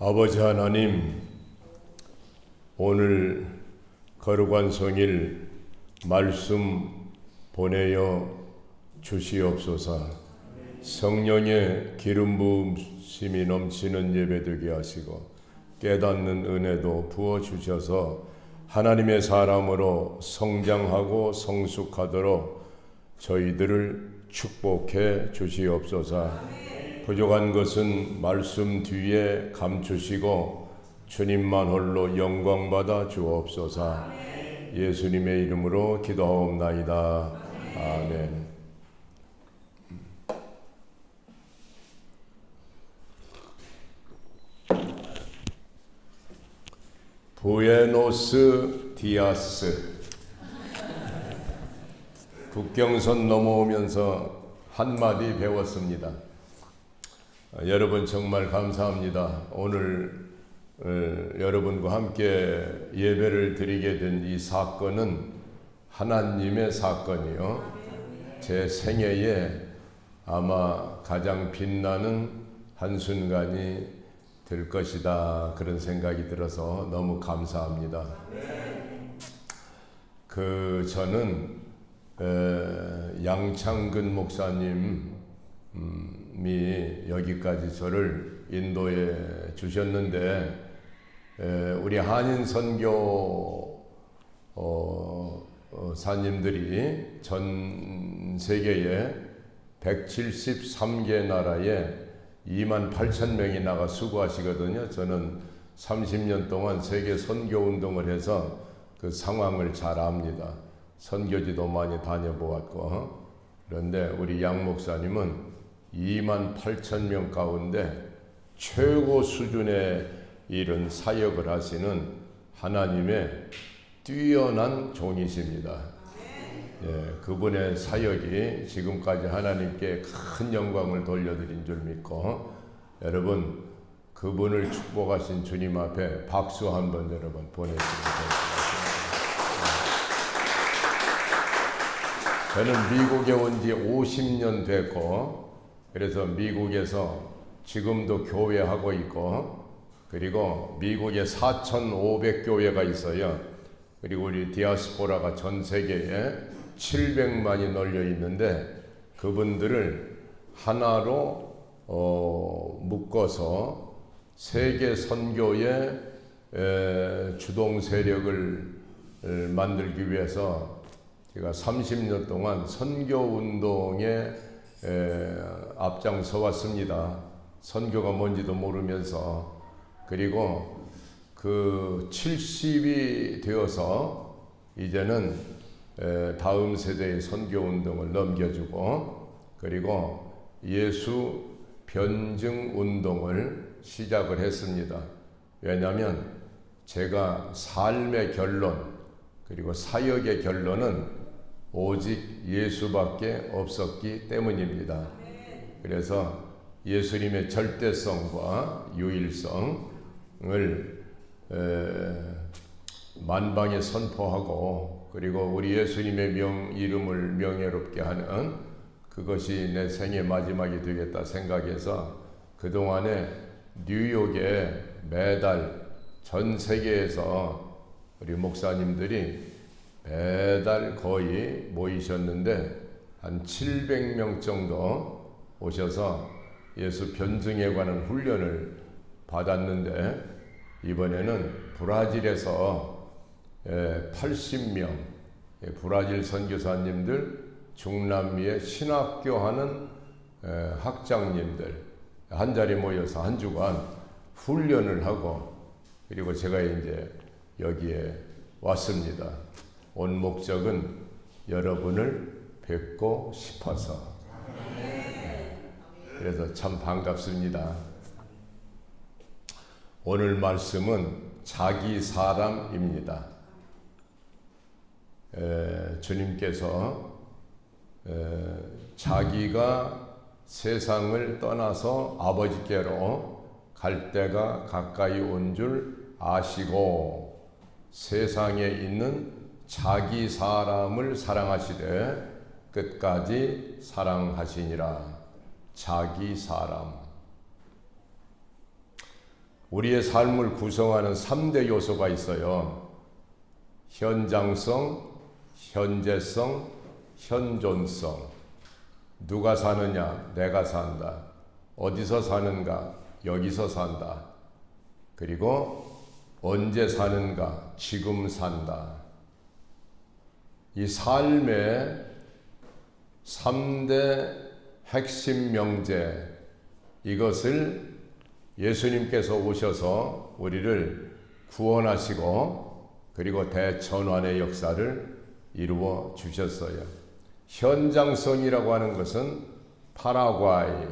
아버지 하나님, 오늘 거룩한 성일 말씀 보내어 주시옵소서. 성령의 기름 부으심이 넘치는 예배 되게 하시고 깨닫는 은혜도 부어 주셔서 하나님의 사람으로 성장하고 성숙하도록 저희들을 축복해 주시옵소서. 부족한 것은 말씀 뒤에 감추시고 주님만 홀로 영광받아 주옵소서. 예수님의 이름으로 기도하옵나이다. 아멘. 부에노스 디아스. 국경선 넘어오면서 한마디 배웠습니다. 여러분 정말 감사합니다. 오늘 여러분과 함께 예배를 드리게 된 이 사건은 하나님의 사건이요. 제 생애에 아마 가장 빛나는 한순간이 될 것이다. 그런 생각이 들어서 너무 감사합니다. 저는 양창근 목사님 여기까지 저를 인도해 주셨는데 우리 한인 선교 사님들이 전 세계에 173개 나라에 28,000명이 나가 수고하시거든요. 저는 30년 동안 세계 선교 운동을 해서 그 상황을 잘 압니다. 선교지도 많이 다녀보았고. 그런데 우리 양 목사님은 28,000명 가운데 최고 수준의 이런 사역을 하시는 하나님의 뛰어난 종이십니다. 그분의 사역이 지금까지 하나님께 큰 영광을 돌려드린 줄 믿고, 여러분 그분을 축복하신 주님 앞에 박수 한번 여러분 보내드리겠습니다. 저는 미국에 온 지 50년 됐고, 그래서 미국에서 지금도 교회하고 있고, 그리고 미국에 4,500교회가 있어요. 그리고 우리 디아스포라가 전 세계에 700만이 널려 있는데 그분들을 하나로 묶어서 세계 선교의 주동 세력을 만들기 위해서 제가 30년 동안 선교 운동에 앞장서 왔습니다. 선교가 뭔지도 모르면서. 그리고 그 70이 되어서 이제는 다음 세대의 선교 운동을 넘겨주고, 그리고 예수 변증 운동을 시작을 했습니다. 왜냐하면 제가 삶의 결론 그리고 사역의 결론은 오직 예수밖에 없었기 때문입니다. 그래서 예수님의 절대성과 유일성을 만방에 선포하고, 그리고 우리 예수님의 이름을 명예롭게 하는 그것이 내 생의 마지막이 되겠다 생각해서 그동안에 뉴욕에 매달 전 세계에서 우리 목사님들이 매달 거의 모이셨는데 한 700명 정도 오셔서 예수 변증에 관한 훈련을 받았는데, 이번에는 브라질에서 80명 브라질 선교사님들, 중남미에 신학교 하는 학장님들 한 자리 모여서 한 주간 훈련을 하고, 그리고 제가 이제 여기에 왔습니다. 온 목적은 여러분을 뵙고 싶어서. 그래서 참 반갑습니다. 오늘 말씀은 자기 사람입니다. 주님께서 자기가 세상을 떠나서 아버지께로 갈 때가 가까이 온 줄 아시고 세상에 있는 자기 사람을 사랑하시되 끝까지 사랑하시니라. 자기 사람. 우리의 삶을 구성하는 3대 요소가 있어요. 현장성, 현재성, 현존성. 누가 사느냐? 내가 산다. 어디서 사는가? 여기서 산다. 그리고 언제 사는가? 지금 산다. 이 삶의 3대 핵심 명제, 이것을 예수님께서 오셔서 우리를 구원하시고 그리고 대전환의 역사를 이루어 주셨어요. 현장성이라고 하는 것은 파라과이,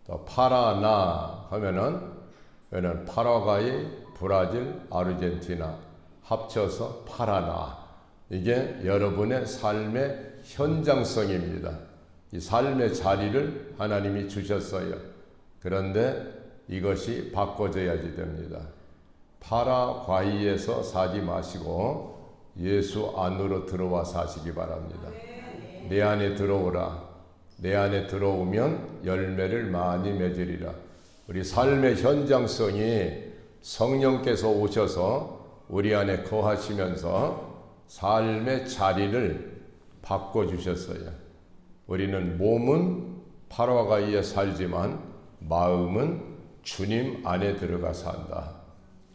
또 파라나 하면은 파라과이, 브라질, 아르헨티나 합쳐서 파라나. 이게 여러분의 삶의 현장성입니다. 이 삶의 자리를 하나님이 주셨어요. 그런데 이것이 바꿔져야지 됩니다. 파라과이에서 사지 마시고 예수 안으로 들어와 사시기 바랍니다. 내 안에 들어오라. 내 안에 들어오면 열매를 많이 맺으리라. 우리 삶의 현장성이 성령께서 오셔서 우리 안에 거하시면서 삶의 자리를 바꿔주셨어요. 우리는 몸은 파라과이에 살지만 마음은 주님 안에 들어가 산다.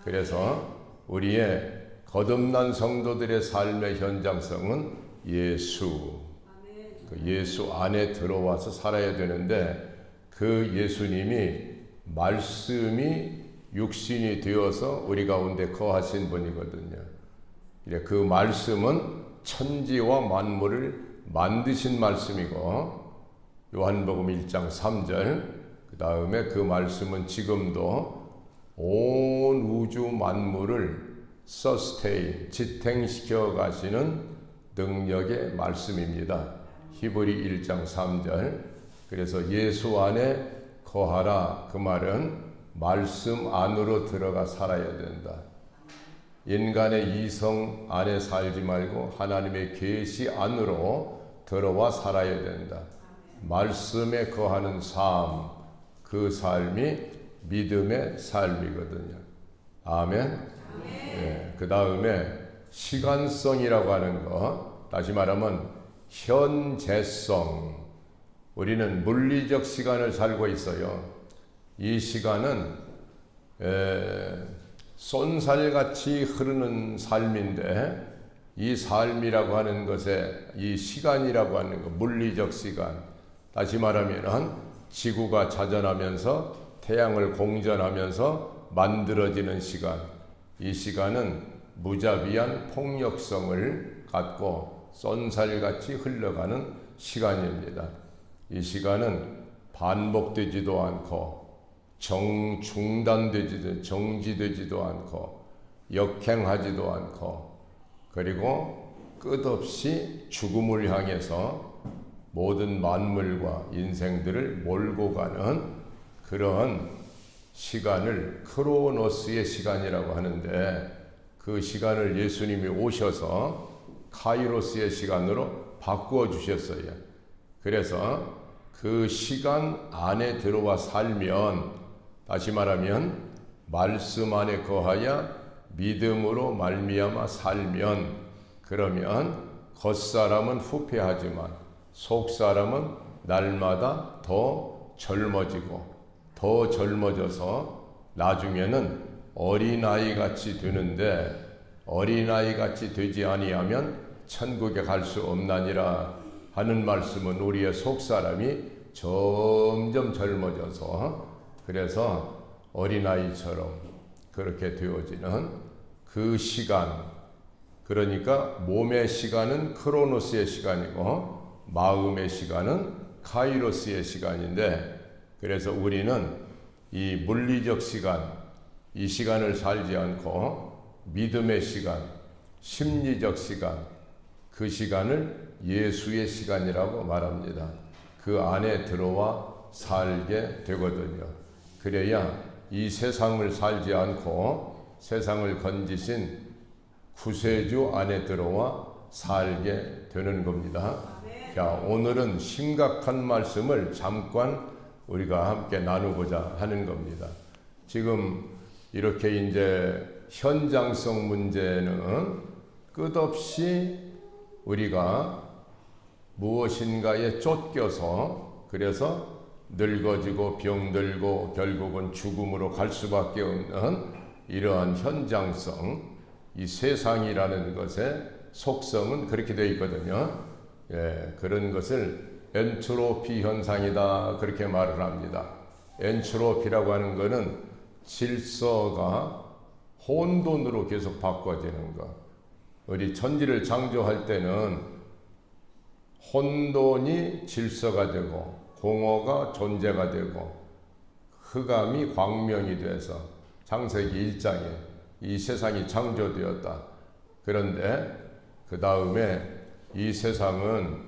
그래서 우리의 거듭난 성도들의 삶의 현장성은 예수, 그 예수 안에 들어와서 살아야 되는데, 그 예수님이 말씀이 육신이 되어서 우리 가운데 거하신 분이거든요. 그 말씀은 천지와 만물을 만드신 말씀이고, 요한복음 1장 3절, 그 다음에 그 말씀은 지금도 온 우주 만물을 서스테인, 지탱시켜 가시는 능력의 말씀입니다. 히브리 1장 3절. 그래서 예수 안에 거하라. 그 말은 말씀 안으로 들어가 살아야 된다. 인간의 이성 안에 살지 말고 하나님의 계시 안으로 들어와 살아야 된다. 말씀에 거하는 삶, 그 삶이 믿음의 삶이거든요. 아멘. 네, 그 다음에 시간성이라고 하는 거, 다시 말하면 현재성. 우리는 물리적 시간을 살고 있어요. 이 시간은 쏜살같이 흐르는 삶인데, 이 삶이라고 하는 것에 이 시간이라고 하는 것, 물리적 시간, 다시 말하면 지구가 자전하면서 태양을 공전하면서 만들어지는 시간, 이 시간은 무자비한 폭력성을 갖고 쏜살같이 흘러가는 시간입니다. 이 시간은 반복되지도 않고 정지되지도 않고 역행하지도 않고, 그리고 끝없이 죽음을 향해서 모든 만물과 인생들을 몰고 가는 그런 시간을 크로노스의 시간이라고 하는데, 그 시간을 예수님이 오셔서 카이로스의 시간으로 바꾸어 주셨어요. 그래서 그 시간 안에 들어와 살면, 다시 말하면 말씀 안에 거하여 믿음으로 말미암아 살면, 그러면 겉사람은 후패하지만 속사람은 날마다 더 젊어지고 더 젊어져서 나중에는 어린아이같이 되는데, 어린아이같이 되지 아니하면 천국에 갈 수 없나니라 하는 말씀은 우리의 속사람이 점점 젊어져서, 그래서 어린아이처럼 그렇게 되어지는 그 시간, 그러니까 몸의 시간은 크로노스의 시간이고 마음의 시간은 카이로스의 시간인데, 그래서 우리는 이 물리적 시간, 이 시간을 살지 않고 믿음의 시간, 심리적 시간, 그 시간을 예수의 시간이라고 말합니다. 그 안에 들어와 살게 되거든요. 그래야 이 세상을 살지 않고 세상을 건지신 구세주 안에 들어와 살게 되는 겁니다. 자, 오늘은 심각한 말씀을 잠깐 우리가 함께 나누고자 하는 겁니다. 지금 이렇게 이제 현장성 문제는 끝없이 우리가 무엇인가에 쫓겨서 그래서 늙어지고 병들고 결국은 죽음으로 갈 수밖에 없는 이러한 현장성, 이 세상이라는 것의 속성은 그렇게 되어 있거든요. 예, 그런 것을 엔트로피 현상이다 그렇게 말을 합니다. 엔트로피라고 하는 것은 질서가 혼돈으로 계속 바꿔지는 것. 우리 천지를 창조할 때는 혼돈이 질서가 되고 공허가 존재가 되고 흑암이 광명이 돼서 창세기 1장에 이 세상이 창조되었다. 그런데 그 다음에 이 세상은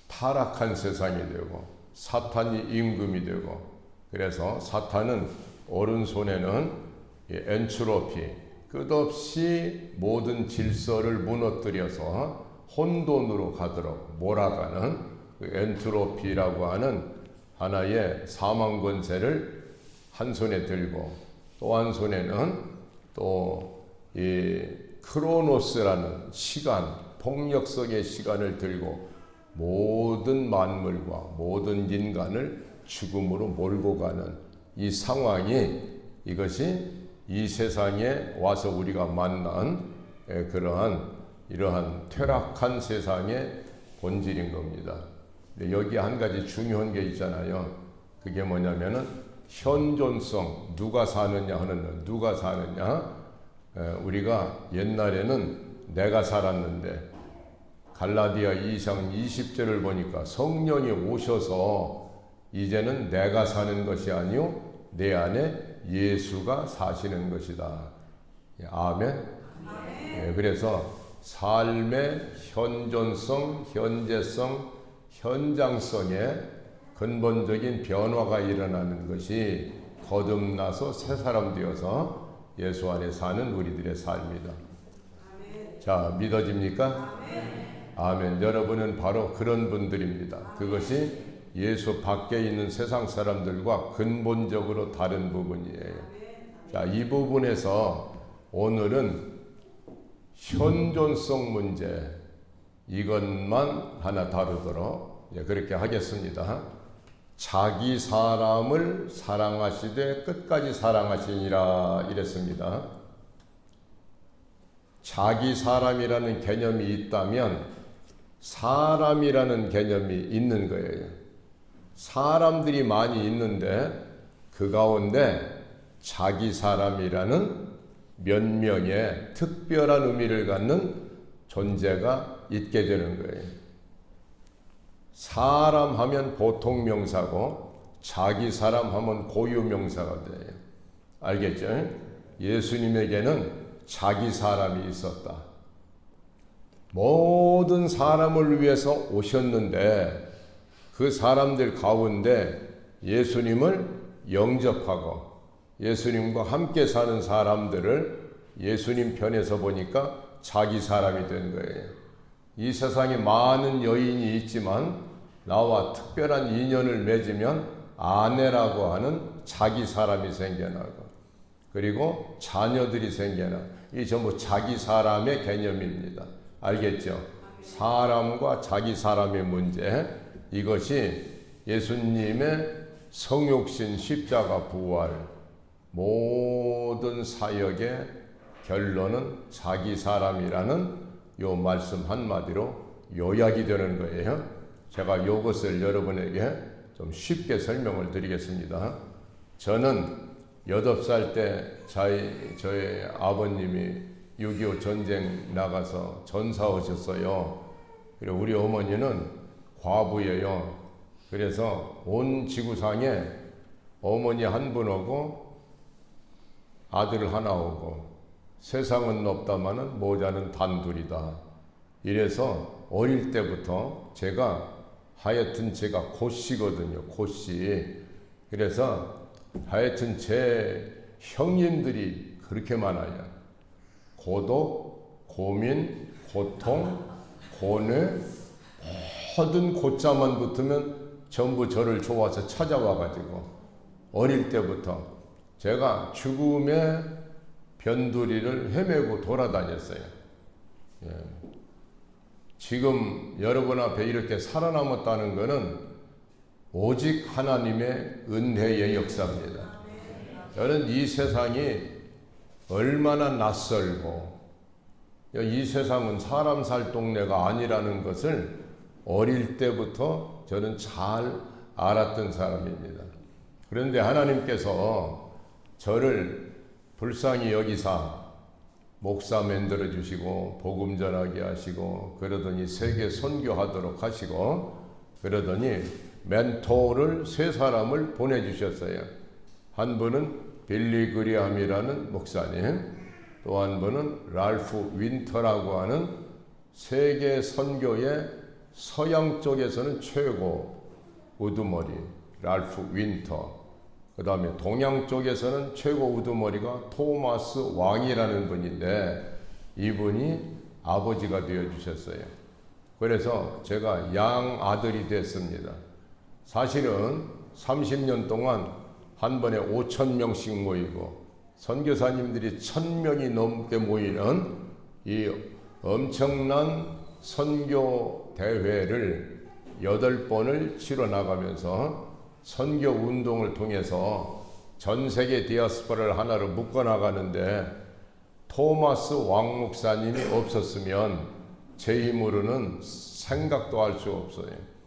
타락한 세상이 되고 사탄이 임금이 되고 그래서 사탄은 오른손에는 엔트로피 끝없이 모든 질서를 무너뜨려서 혼돈으로 가도록 몰아가는 그 엔트로피라고 하는 하나의 사망 권세를 한 손에 들고 또 한 손에는 또 이 크로노스라는 시간, 폭력성의 시간을 들고 모든 만물과 모든 인간을 죽음으로 몰고 가는 이 상황이 이것이 이 세상에 와서 우리가 만난 이러한 퇴락한 세상의 본질인 겁니다. 근데 여기 한 가지 중요한 게 있잖아요. 그게 뭐냐면은 현존성, 누가 사느냐 하는 누가 사느냐. 우리가 옛날에는 내가 살았는데 갈라디아 2장 20절을 보니까 성령이 오셔서 이제는 내가 사는 것이 아니요 내 안에 예수가 사시는 것이다. 아멘. 그래서 삶의 현존성, 현재성, 현장성에 근본적인 변화가 일어나는 것이 거듭나서 새 사람 되어서 예수 안에 사는 우리들의 삶이다. 아멘. 자, 믿어집니까? 아멘. 아멘. 여러분은 바로 그런 분들입니다. 그것이 예수 밖에 있는 세상 사람들과 근본적으로 다른 부분이에요. 자, 이 부분에서 오늘은 현존성 문제 이것만 하나 다루도록 그렇게 하겠습니다. 자기 사람을 사랑하시되 끝까지 사랑하시니라 이랬습니다. 자기 사람이라는 개념이 있다면 사람이라는 개념이 있는 거예요. 사람들이 많이 있는데 그 가운데 자기 사람이라는 몇 명의 특별한 의미를 갖는 존재가 있게 되는 거예요. 사람 하면 보통 명사고 자기 사람 하면 고유 명사가 돼요. 알겠죠? 예수님에게는 자기 사람이 있었다. 모든 사람을 위해서 오셨는데 그 사람들 가운데 예수님을 영접하고 예수님과 함께 사는 사람들을 예수님 편에서 보니까 자기 사람이 된 거예요. 이 세상에 많은 여인이 있지만 나와 특별한 인연을 맺으면 아내라고 하는 자기 사람이 생겨나고 그리고 자녀들이 생겨나 이 전부 자기 사람의 개념입니다. 알겠죠? 사람과 자기 사람의 문제 이것이 예수님의 성육신 십자가 부활 모든 사역의 결론은 자기 사람이라는 요 말씀 한마디로 요약이 되는 거예요. 제가 이것을 여러분에게 좀 쉽게 설명을 드리겠습니다. 저는 8살 때 저희 아버님이 6.25 전쟁 나가서 전사하셨어요. 그리고 우리 어머니는 과부예요. 그래서 온 지구상에 어머니 한 분 오고 아들 하나 오고 세상은 높다마는 모자는 단둘이다. 이래서 어릴 때부터 하여튼 제가 고씨거든요. 고씨. 그래서 하여튼 제 형님들이 그렇게 많아요. 고독, 고민, 고통, 고뇌 모든 고자만 붙으면 전부 저를 좋아서 찾아와가지고 어릴 때부터 제가 죽음의 변두리를 헤매고 돌아다녔어요. 예. 지금 여러분 앞에 이렇게 살아남았다는 것은 오직 하나님의 은혜의 역사입니다. 저는 이 세상이 얼마나 낯설고 이 세상은 사람 살 동네가 아니라는 것을 어릴 때부터 저는 잘 알았던 사람입니다. 그런데 하나님께서 저를 불쌍히 여기사 목사 만들어 주시고 복음 전하게 하시고 그러더니 세계 선교하도록 하시고 그러더니 멘토를 세 사람을 보내주셨어요. 한 분은 빌리 그리함이라는 목사님, 또 한 분은 랄프 윈터라고 하는 세계 선교의 서양 쪽에서는 최고 우두머리 랄프 윈터, 그 다음에 동양 쪽에서는 최고 우두머리가 토마스 왕이라는 분인데 이분이 아버지가 되어주셨어요. 그래서 제가 양 아들이 됐습니다. 사실은 30년 동안 한 번에 5,000명씩 모이고 선교사님들이 1,000명이 넘게 모이는 이 엄청난 선교 대회를 8번을 치러 나가면서 선교 운동을 통해서 전 세계 디아스포라를 하나로 묶어 나가는데 토마스 왕 목사님이 없었으면 제 힘으로는 생각도 할 수 없어요.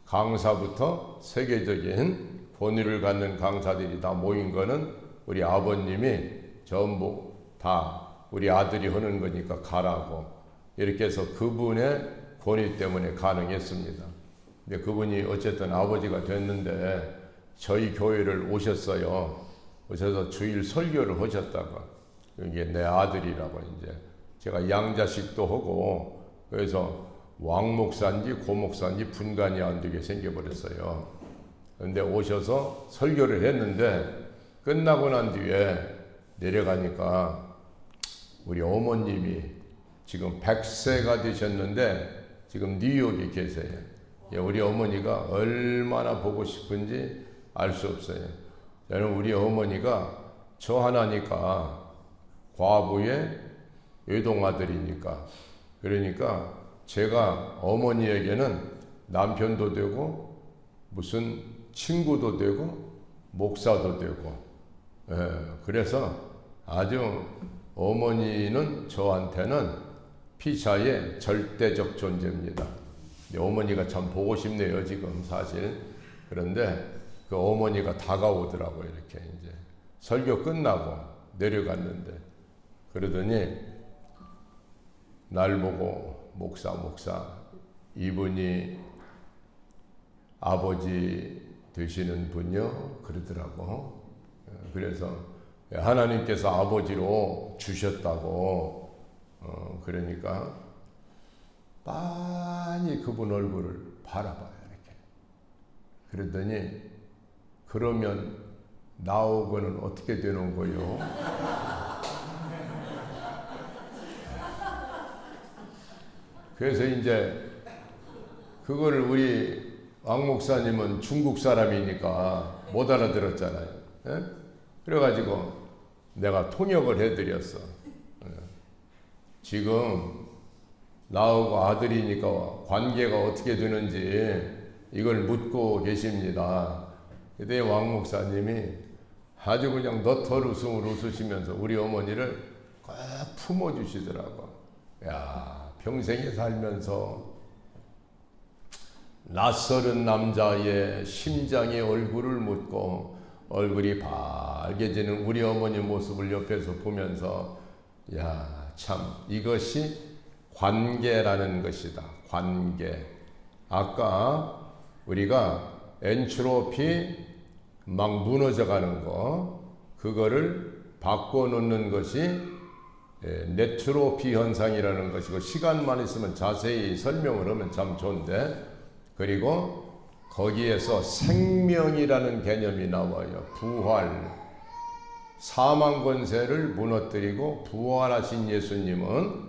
강사부터 세계적인 권위를 갖는 강사들이 다 모인 거는 우리 아버님이 전부 다 우리 아들이 하는 거니까 가라고 이렇게 해서 그분의 권위 때문에 가능했습니다. 근데 그분이 어쨌든 아버지가 됐는데 저희 교회를 오셨어요. 오셔서 주일 설교를 하셨다가 이게 내 아들이라고 이제 제가 양자식도 하고 그래서 왕 목사인지 고 목사인지 분간이 안 되게 생겨버렸어요. 그런데 오셔서 설교를 했는데 끝나고 난 뒤에 내려가니까 우리 어머님이 지금 100세가 되셨는데 지금 뉴욕에 계세요. 우리 어머니가 얼마나 보고 싶은지 알 수 없어요. 저는 우리 어머니가 저 하나니까 과부의 외동아들이니까 그러니까 제가 어머니에게는 남편도 되고 무슨 친구도 되고 목사도 되고 그래서 아주 어머니는 저한테는 피차의 절대적 존재입니다. 어머니가 참 보고 싶네요 지금 사실. 그런데 그 어머니가 다가오더라고요. 이렇게 이제 설교 끝나고 내려갔는데 그러더니 날 보고 목사 이분이 아버지 되시는 분요 그러더라고. 그래서 하나님께서 아버지로 주셨다고 그러니까 빤히 그분 얼굴을 바라봐요 이렇게. 그러더니 그러면 나오고는 어떻게 되는 거요? 그래서 이제 그거를 우리 왕 목사님은 중국 사람이니까 못 알아들었잖아요. 예? 그래가지고 내가 통역을 해드렸어. 지금 나하고 아들이니까 관계가 어떻게 되는지 이걸 묻고 계십니다. 그때 왕 목사님이 아주 그냥 너털 웃음을 웃으시면서 우리 어머니를 꼭 품어주시더라고. 야, 평생에 살면서 낯설은 남자의 심장의 얼굴을 묻고 얼굴이 밝아지는 우리 어머니 모습을 옆에서 보면서 야, 참 이것이 관계라는 것이다. 관계. 아까 우리가 엔트로피 막 무너져가는 거 그거를 바꿔놓는 것이 네트로피 현상이라는 것이고 시간만 있으면 자세히 설명을 하면 참 좋은데 그리고 거기에서 생명이라는 개념이 나와요. 부활. 사망 권세를 무너뜨리고 부활하신 예수님은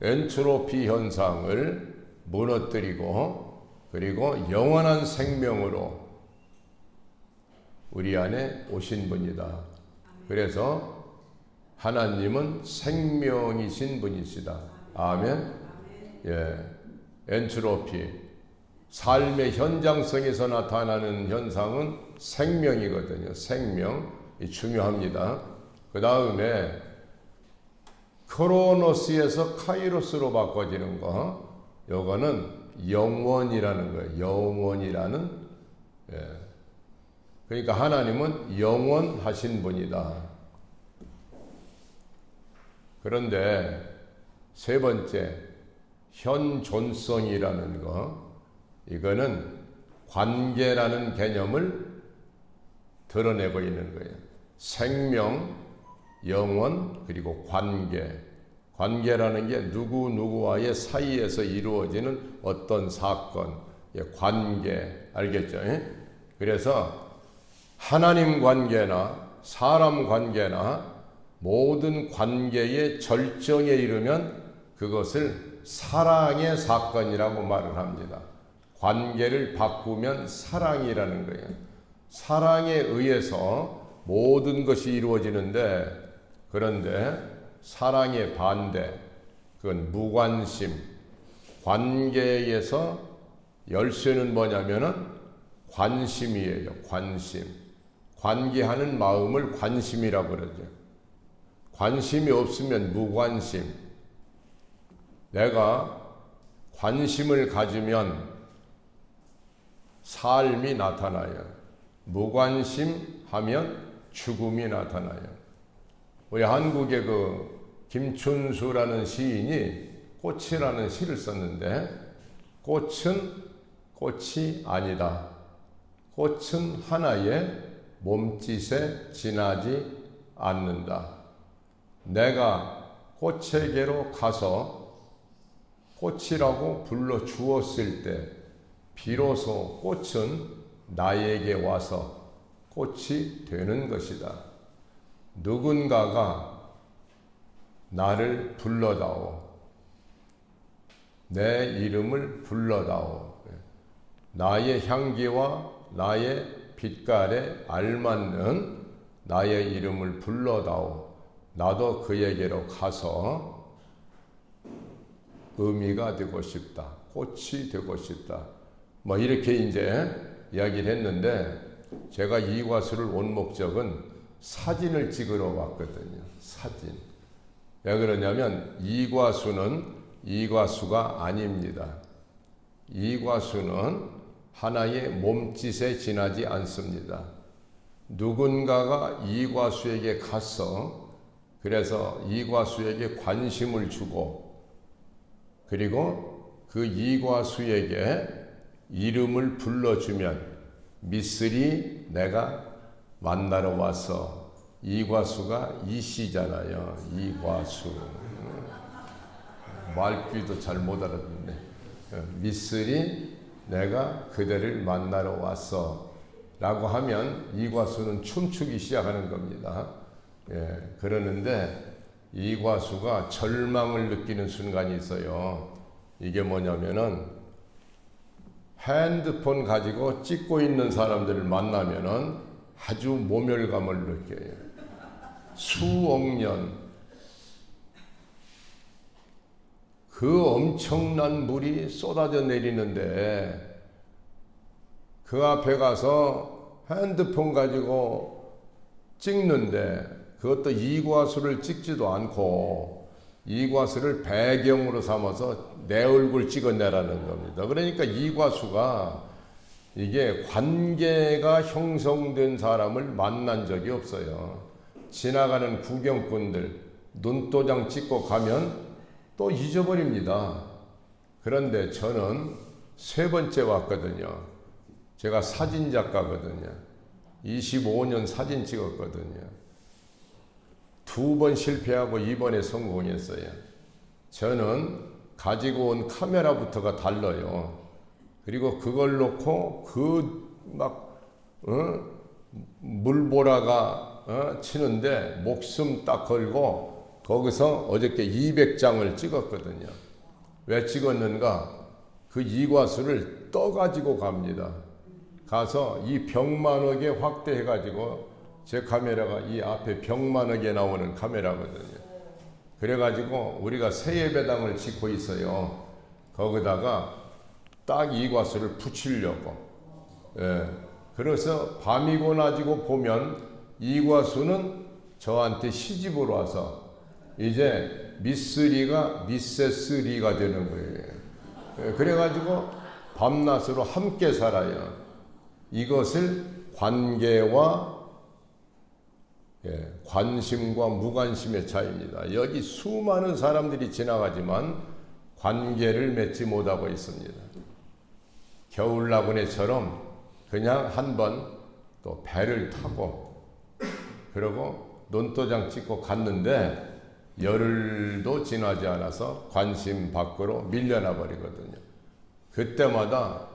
엔트로피 현상을 무너뜨리고 그리고 영원한 생명으로 우리 안에 오신 분이다. 그래서 하나님은 생명이신 분이시다. 아멘. 예. 엔트로피. 삶의 현장성에서 나타나는 현상은 생명이거든요. 생명. 중요합니다. 그 다음에 크로노스에서 카이로스로 바꿔지는 거. 요거는 영원이라는 거예요. 영원이라는. 예. 그러니까 하나님은 영원하신 분이다. 그런데 세 번째, 현존성이라는 거. 이거는 관계라는 개념을 드러내고 있는 거예요. 생명, 영원, 그리고 관계. 관계라는 게 누구와의 사이에서 이루어지는 어떤 사건, 관계, 알겠죠? 그래서 하나님 관계나 사람 관계나 모든 관계의 절정에 이르면 그것을 사랑의 사건이라고 말을 합니다. 관계를 바꾸면 사랑이라는 거예요. 사랑에 의해서 모든 것이 이루어지는데, 그런데 사랑의 반대, 그건 무관심. 관계에서 열쇠는 뭐냐면은 관심이에요. 관심. 관계하는 마음을 관심이라고 그러죠. 관심이 없으면 무관심. 내가 관심을 가지면 삶이 나타나요. 무관심하면 죽음이 나타나요. 우리 한국의 김춘수라는 시인이 꽃이라는 시를 썼는데, 꽃은 꽃이 아니다. 꽃은 하나의 몸짓에 지나지 않는다. 내가 꽃에게로 가서 꽃이라고 불러 주었을 때 비로소 꽃은 나에게 와서 꽃이 되는 것이다. 누군가가 나를 불러다오. 내 이름을 불러다오. 나의 향기와 나의 빛깔에 알맞는 나의 이름을 불러다오. 나도 그에게로 가서 의미가 되고 싶다. 꽃이 되고 싶다. 뭐 이렇게 이제 이야기를 했는데, 제가 이과수를 온 목적은 사진을 찍으러 왔거든요. 사진. 왜 그러냐면 이과수는 이과수가 아닙니다. 이과수는 하나의 몸짓에 지나지 않습니다. 누군가가 이과수에게 가서, 그래서 이과수에게 관심을 주고, 그리고 그 이과수에게 이름을 불러주면 미쓰리 내가 만나러 와서, 이과수가 이씨잖아요. 이과수. 말귀도 잘 못 알아듣네. 미쓰리 내가 그대를 만나러 왔어 라고 하면 이과수는 춤추기 시작하는 겁니다. 예, 그러는데 이과수가 절망을 느끼는 순간이 있어요. 이게 뭐냐면은 핸드폰 가지고 찍고 있는 사람들을 만나면은 아주 모멸감을 느껴요. 수억 년 그 엄청난 물이 쏟아져 내리는데 그 앞에 가서 핸드폰 가지고 찍는데, 그것도 이과수를 찍지도 않고 이과수를 배경으로 삼아서 내 얼굴 찍어내라는 겁니다. 그러니까 이과수가 이게 관계가 형성된 사람을 만난 적이 없어요. 지나가는 구경꾼들 눈도장 찍고 가면 또 잊어버립니다. 그런데 저는 세 번째 왔거든요. 제가 사진작가거든요. 25년 사진 찍었거든요. 2번 실패하고 이번에 성공했어요. 저는 가지고 온 카메라부터가 달라요. 그리고 그걸 놓고 물보라가 치는데 목숨 딱 걸고 거기서 어저께 200장을 찍었거든요. 왜 찍었는가? 그 이과수를 떠가지고 갑니다. 가서 이 벽만하게 확대해가지고 제 카메라가 이 앞에 벽만하게 나오는 카메라거든요. 그래가지고 우리가 새예배당을 짓고 있어요. 거기다가 딱 이과수를 붙이려고. 예. 그래서 밤이고 낮이고 보면 이과수는 저한테 시집으로 와서 이제 미스리가 미세스리가 되는 거예요. 예. 그래가지고 밤낮으로 함께 살아요. 이것을 관계와 관심과 무관심의 차이입니다. 여기 수많은 사람들이 지나가지만 관계를 맺지 못하고 있습니다. 겨울나그네처럼 그냥 한번 또 배를 타고 그러고 논도장 찍고 갔는데 열흘도 지나지 않아서 관심 밖으로 밀려나 버리거든요. 그때마다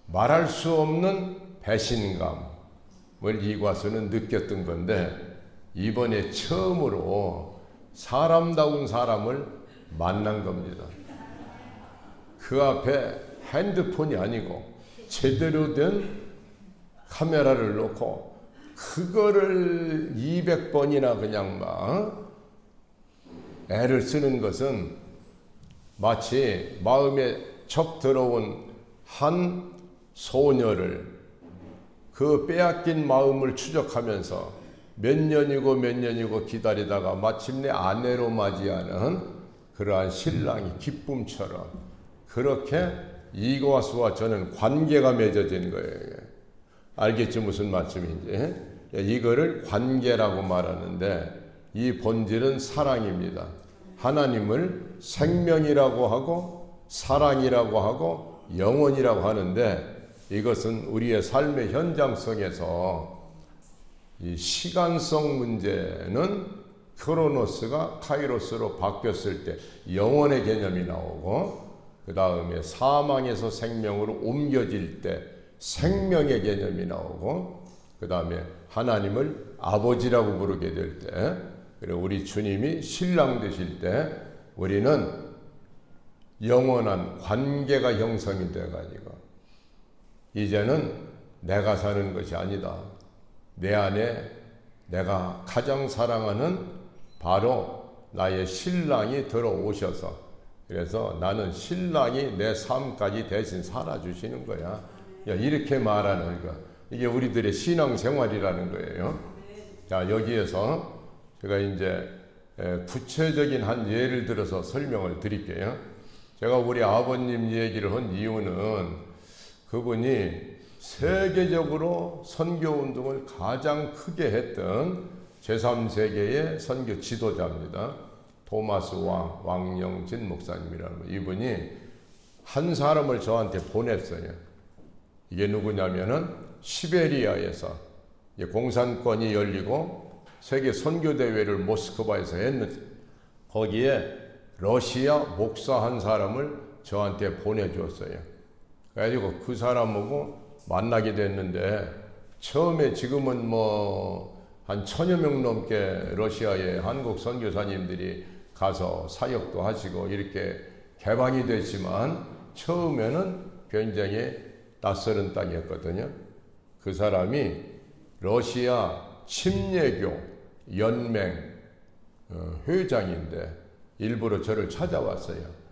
말할 수 없는 배신감을 이과수는 느꼈던 건데 이번에 처음으로 사람다운 사람을 만난 겁니다. 그 앞에 핸드폰이 아니고 제대로 된 카메라를 놓고 그거를 200번이나 그냥 막 애를 쓰는 것은 마치 마음에 척 들어온 한 소녀를 그 빼앗긴 마음을 추적하면서 몇 년이고 기다리다가 마침내 아내로 맞이하는 그러한 신랑이 기쁨처럼 그렇게 이과수와 저는 관계가 맺어진 거예요. 알겠지 무슨 말씀인지? 이거를 관계라고 말하는데 이 본질은 사랑입니다. 하나님을 생명이라고 하고 사랑이라고 하고 영혼이라고 하는데 이것은 우리의 삶의 현장 속에서 이 시간성 문제는 크로노스가 카이로스로 바뀌었을 때 영혼의 개념이 나오고 그 다음에 사망에서 생명으로 옮겨질 때 생명의 개념이 나오고 그 다음에 하나님을 아버지라고 부르게 될 때 그리고 우리 주님이 신랑 되실 때 우리는 영원한 관계가 형성이 돼가지고 이제는 내가 사는 것이 아니다. 내 안에 내가 가장 사랑하는 바로 나의 신랑이 들어오셔서 그래서 나는 신랑이 내 삶까지 대신 살아주시는 거야. 이렇게 말하는 거. 이게 우리들의 신앙생활이라는 거예요. 자, 여기에서 제가 이제 구체적인 한 예를 들어서 설명을 드릴게요. 제가 우리 아버님 얘기를 한 이유는 그분이 세계적으로 선교운동을 가장 크게 했던 제3세계의 선교 지도자입니다. 토마스 왕영진 목사님이라는 분. 이분이 한 사람을 저한테 보냈어요. 이게 누구냐면은 시베리아에서 공산권이 열리고 세계 선교대회를 모스크바에서 했는데 거기에 러시아 목사 한 사람을 저한테 보내주었어요. 그래가지고 그 사람하고 만나게 됐는데 처음에 지금은 한 1000여 명 넘게 러시아의 한국 선교사님들이 가서 사역도 하시고 이렇게 개방이 됐지만 처음에는 굉장히 낯설은 땅이었거든요. 그 사람이 러시아 침례교 연맹 회장인데 일부러 저를 찾아왔어요.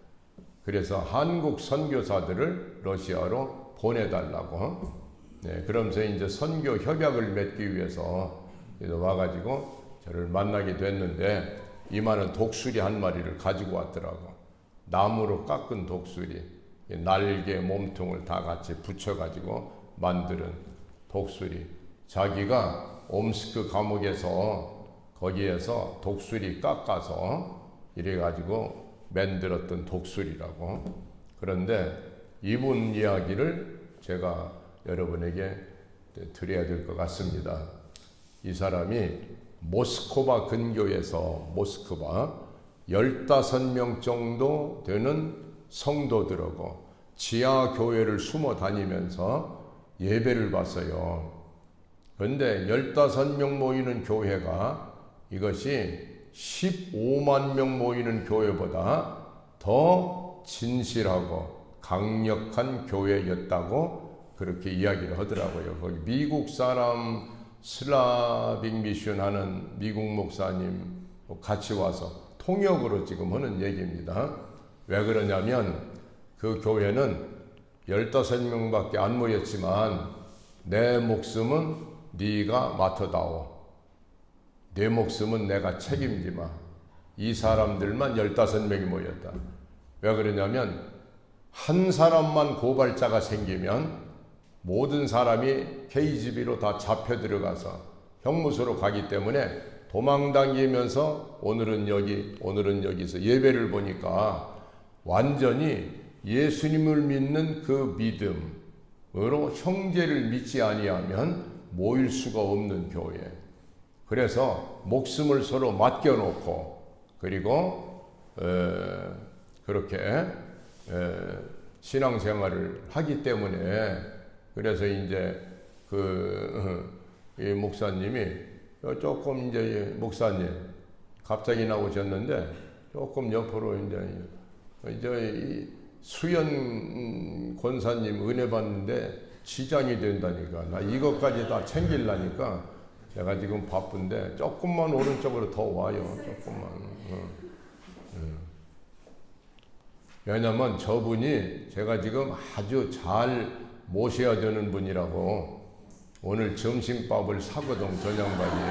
그래서 한국 선교사들을 러시아로 보내달라고. 네, 그러면서 이제 선교 협약을 맺기 위해서 와가지고 저를 만나게 됐는데 이만한 독수리 한 마리를 가지고 왔더라고. 나무로 깎은 독수리, 날개, 몸통을 다 같이 붙여가지고 만드는 독수리. 자기가 옴스크 감옥에서 거기에서 독수리 깎아서 이래가지고 만들었던 독수리라고. 그런데 이분 이야기를 제가 여러분에게 드려야 될 것 같습니다. 이 사람이 모스크바 근교에서 모스크바 15명 정도 되는 성도들하고 지하교회를 숨어 다니면서 예배를 봤어요. 그런데 15명 모이는 교회가 이것이 15만 명 모이는 교회보다 더 진실하고 강력한 교회였다고 그렇게 이야기를 하더라고요. 거기 미국 사람 슬라빅 미션 하는 미국 목사님 같이 와서 통역으로 지금 하는 얘기입니다. 왜 그러냐면 그 교회는 15명밖에 안 모였지만 내 목숨은 네가 맡아다오. 내 목숨은 내가 책임지마. 이 사람들만 15명이 모였다. 왜 그러냐면 한 사람만 고발자가 생기면 모든 사람이 KGB로 다 잡혀 들어가서 형무소로 가기 때문에 도망다니면서 오늘은 여기, 오늘은 여기서 예배를 보니까 완전히 예수님을 믿는 그 믿음으로 형제를 믿지 아니하면 모일 수가 없는 교회. 그래서 목숨을 서로 맡겨놓고 그리고 그렇게 신앙생활을 하기 때문에 그래서 이제 이 목사님이 조금 이제 목사님 갑자기 나오셨는데 조금 옆으로 이제 수연 권사님 은혜 받는데 지장이 된다니까 나 이것까지 다 챙기려니까 내가 지금 바쁜데 조금만 오른쪽으로 더 와요. 조금만. 왜냐면 저분이 제가 지금 아주 잘 모셔야 되는 분이라고 오늘 점심밥을 사거든 저녁반이.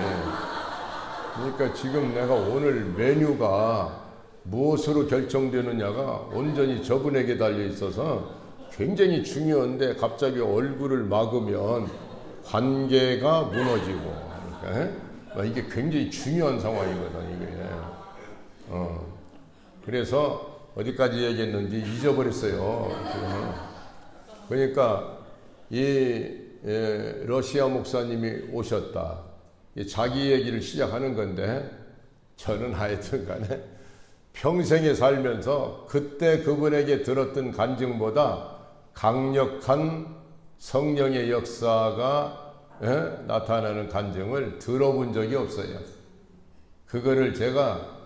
그러니까 지금 내가 오늘 메뉴가 무엇으로 결정되느냐가 온전히 저분에게 달려 있어서 굉장히 중요한데 갑자기 얼굴을 막으면 관계가 무너지고 그러니까 이게 굉장히 중요한 상황이거든 이게. 그래서 어디까지 얘기했는지 잊어버렸어요. 그러니까 이 러시아 목사님이 오셨다. 자기 얘기를 시작하는 건데 저는 하여튼 간에 평생에 살면서 그때 그분에게 들었던 간증보다 강력한 성령의 역사가 나타나는 간증을 들어본 적이 없어요. 그거를 제가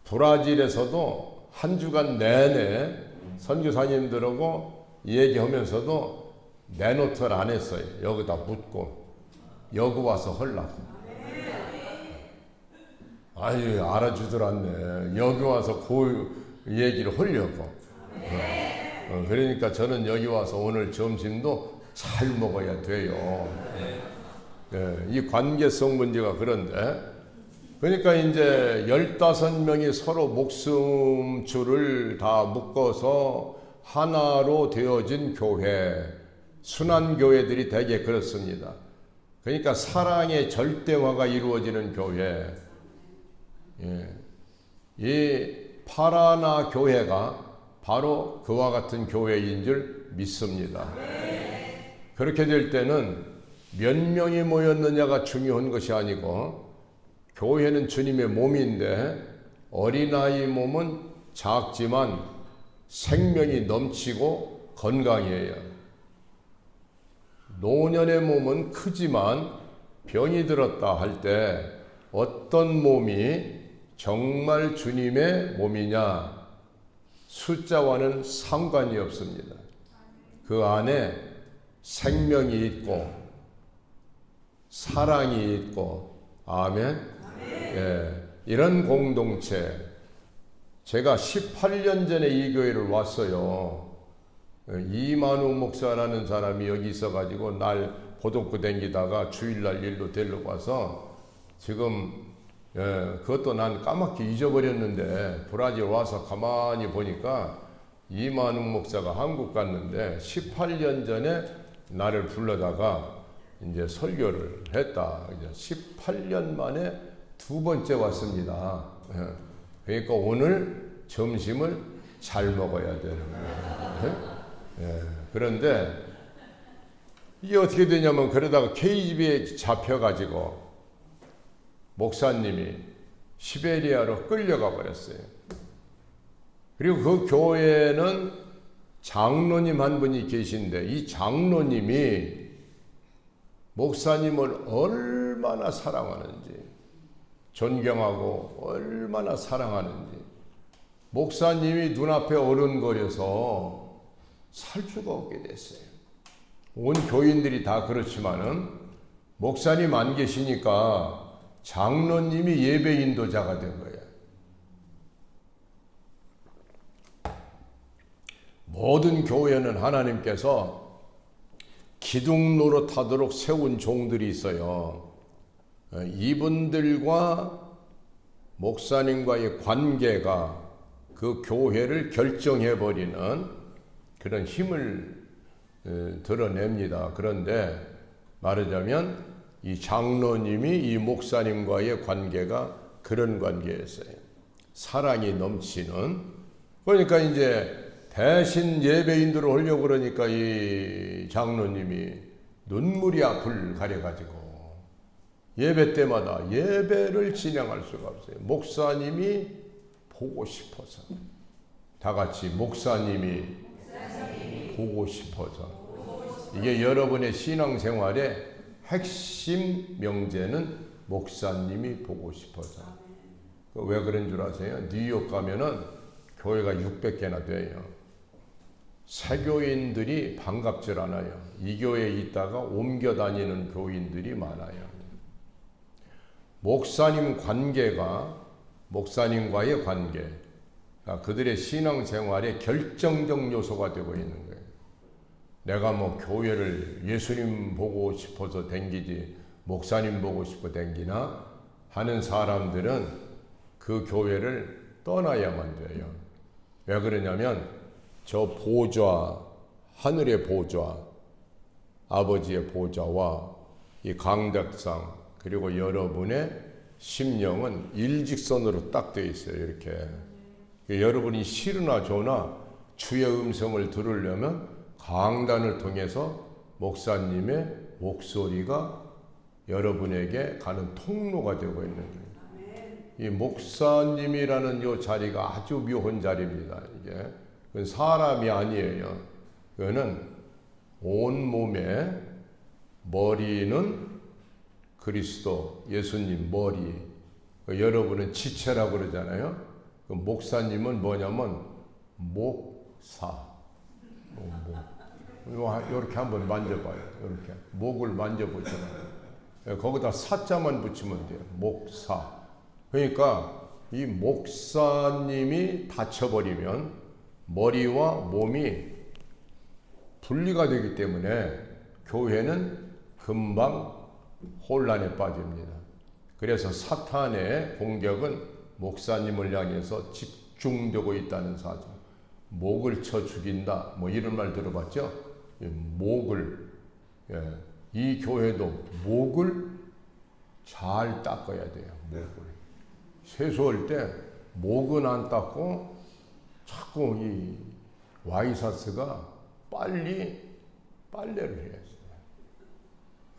브라질에서도 한 주간 내내 선교사님들하고 얘기하면서도 내 노트를 안 했어요. 여기다 묻고 여기 와서 헐라고. 아유 알아주들 않네. 여기 와서 그 얘기를 하려고. 그러니까 저는 여기 와서 오늘 점심도 잘 먹어야 돼요. 이 관계성 문제가 그런데 그러니까 이제 15명이 서로 목숨줄을 다 묶어서 하나로 되어진 교회, 순환교회들이 대개 그렇습니다. 그러니까 사랑의 절대화가 이루어지는 교회. 이 파라나 교회가 바로 그와 같은 교회인 줄 믿습니다. 그렇게 될 때는 몇 명이 모였느냐가 중요한 것이 아니고 교회는 주님의 몸인데 어린아이 몸은 작지만 생명이 넘치고 건강해요. 노년의 몸은 크지만 병이 들었다 할 때 어떤 몸이 정말 주님의 몸이냐 숫자와는 상관이 없습니다. 그 안에 생명이 있고 사랑이 있고 아멘. 이런 공동체. 제가 18년 전에 이 교회를 왔어요. 이만우 목사라는 사람이 여기 있어가지고 날 보도코 댕기다가 주일날 일로 데리고 와서 지금 그것도 난 까맣게 잊어버렸는데 브라질 와서 가만히 보니까 이만우 목사가 한국 갔는데 18년 전에 나를 불러다가 이제 설교를 했다. 이제 18년 만에 두 번째 왔습니다. 그러니까 오늘 점심을 잘 먹어야 되는 거예요. 그런데 이게 어떻게 되냐면 그러다가 KGB에 잡혀가지고 목사님이 시베리아로 끌려가 버렸어요. 그리고 그 교회는 장로님 한 분이 계신데 이 장로님이 목사님을 얼마나 사랑하는지 존경하고 얼마나 사랑하는지 목사님이 눈앞에 어른거려서 살 수가 없게 됐어요. 온 교인들이 다 그렇지만은 목사님 안 계시니까 장로님이 예배 인도자가 된 거예요. 모든 교회는 하나님께서 기둥 노릇하도록 세운 종들이 있어요. 이분들과 목사님과의 관계가 그 교회를 결정해버리는 그런 힘을 드러냅니다. 그런데 말하자면 이 장로님이 이 목사님과의 관계가 그런 관계였어요. 사랑이 넘치는. 그러니까 이제 대신 예배 인도를 하려고 그러니까 이 장로님이 눈물이 앞을 가려가지고 예배 때마다 예배를 진행할 수가 없어요. 목사님이 보고 싶어서. 다 같이 목사님이 보고 싶어서. 이게 여러분의 신앙생활의 핵심 명제는 목사님이 보고 싶어서. 왜 그런 줄 아세요? 뉴욕 가면은 교회가 600개나 돼요. 새교인들이 반갑질 않아요. 이 교회에 있다가 옮겨 다니는 교인들이 많아요. 목사님과의 관계가 그들의 신앙생활의 결정적 요소가 되고 있는 거예요. 내가 뭐 교회를 예수님 보고 싶어서 댕기지 목사님 보고 싶어 댕기나 하는 사람들은 그 교회를 떠나야만 돼요. 왜 그러냐면 저 보좌, 하늘의 보좌, 아버지의 보좌와 이 강덕상 그리고 여러분의 심령은 일직선으로 딱 되어 있어요. 이렇게. 여러분이 싫으나 좋으나 주의 음성을 들으려면 강단을 통해서 목사님의 목소리가 여러분에게 가는 통로가 되고 있는 거예요. 이 목사님이라는 이 자리가 아주 묘한 자리입니다. 이게 그건 사람이 아니에요. 그거는 온 몸에 머리는 그리스도, 예수님 머리. 여러분은 지체라고 그러잖아요. 그 목사님은 뭐냐면 목사. 이렇게 한번 만져봐요. 이렇게 목을 만져보잖아요. 거기다 사자만 붙이면 돼요. 목사. 그러니까 이 목사님이 다쳐버리면 머리와 몸이 분리가 되기 때문에 교회는 금방 혼란에 빠집니다. 그래서 사탄의 공격은 목사님을 향해서 집중되고 있다는 사정. 목을 쳐 죽인다. 뭐 이런 말 들어봤죠? 목을. 이 교회도 목을 잘 닦아야 돼요. 목을. 세수할 때 목은 안 닦고 자꾸 이 와이사스가 빨리 빨래를 해야 돼요.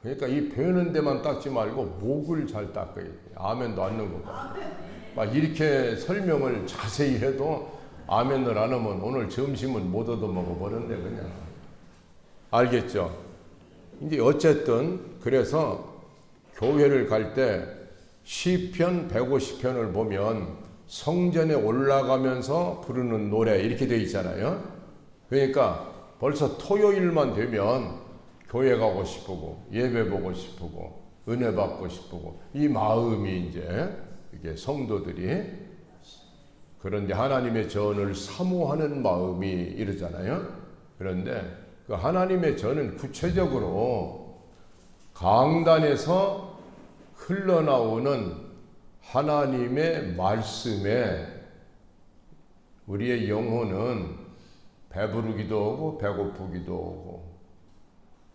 그러니까 이 베는 데만 닦지 말고 목을 잘 닦아야 돼요. 아멘도 안 넣는 거 봐. 막 이렇게 설명을 자세히 해도 아멘을 안 하면 오늘 점심은 못 얻어 먹어버렸네 그냥. 알겠죠? 이제 어쨌든 그래서 교회를 갈 때 시편 150편을 보면 성전에 올라가면서 부르는 노래 이렇게 되어 있잖아요. 그러니까 벌써 토요일만 되면 교회 가고 싶고 예배 보고 싶고 은혜 받고 싶고 이 마음이 이제 이게 성도들이 그런데 하나님의 전을 사모하는 마음이 이러잖아요. 그런데 그 하나님의 전은 구체적으로 강단에서 흘러나오는 하나님의 말씀에 우리의 영혼은 배부르기도 하고 배고프기도 하고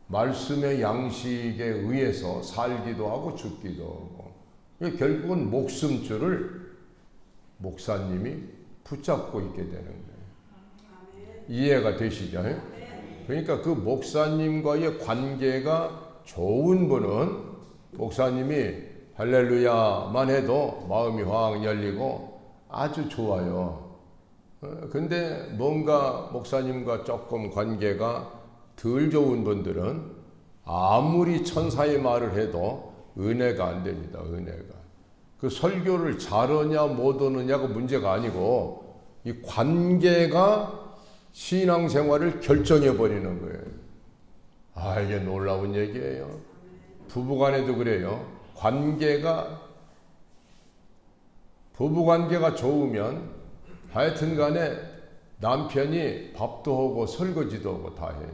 말씀의 양식에 의해서 살기도 하고 죽기도 하고 결국은 목숨줄을 목사님이 붙잡고 있게 되는 거예요. 이해가 되시죠? 그러니까 그 목사님과의 관계가 좋은 분은 목사님이 할렐루야만 해도 마음이 확 열리고 아주 좋아요. 근데 뭔가 목사님과 조금 관계가 덜 좋은 분들은 아무리 천사의 말을 해도 은혜가 안 됩니다. 은혜가. 그 설교를 잘하냐 못하느냐가 문제가 아니고 이 관계가 신앙생활을 결정해 버리는 거예요. 이게 놀라운 얘기예요. 부부간에도 그래요. 부부관계가 좋으면 하여튼 간에 남편이 밥도 하고 설거지도 하고 다 해요.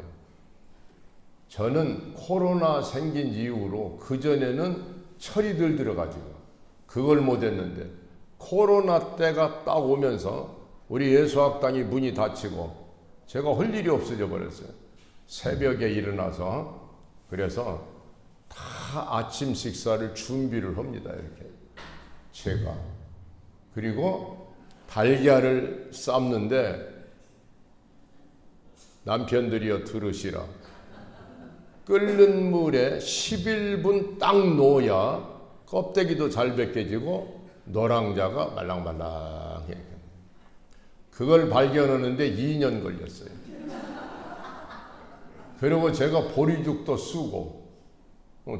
저는 코로나 생긴 이후로 그전에는 철이 들어가지고 그걸 못했는데 코로나 때가 딱 오면서 우리 예수학당이 문이 닫히고 제가 할 일이 없어져 버렸어요. 새벽에 일어나서 그래서 다 아침 식사를 준비를 합니다. 이렇게 제가. 그리고 달걀을 삶는데 남편들이여 들으시라. 끓는 물에 11분 딱 놓아야 껍데기도 잘 벗겨지고 노랑자가 말랑말랑해. 그걸 발견하는데 2년 걸렸어요. 그리고 제가 보리죽도 쓰고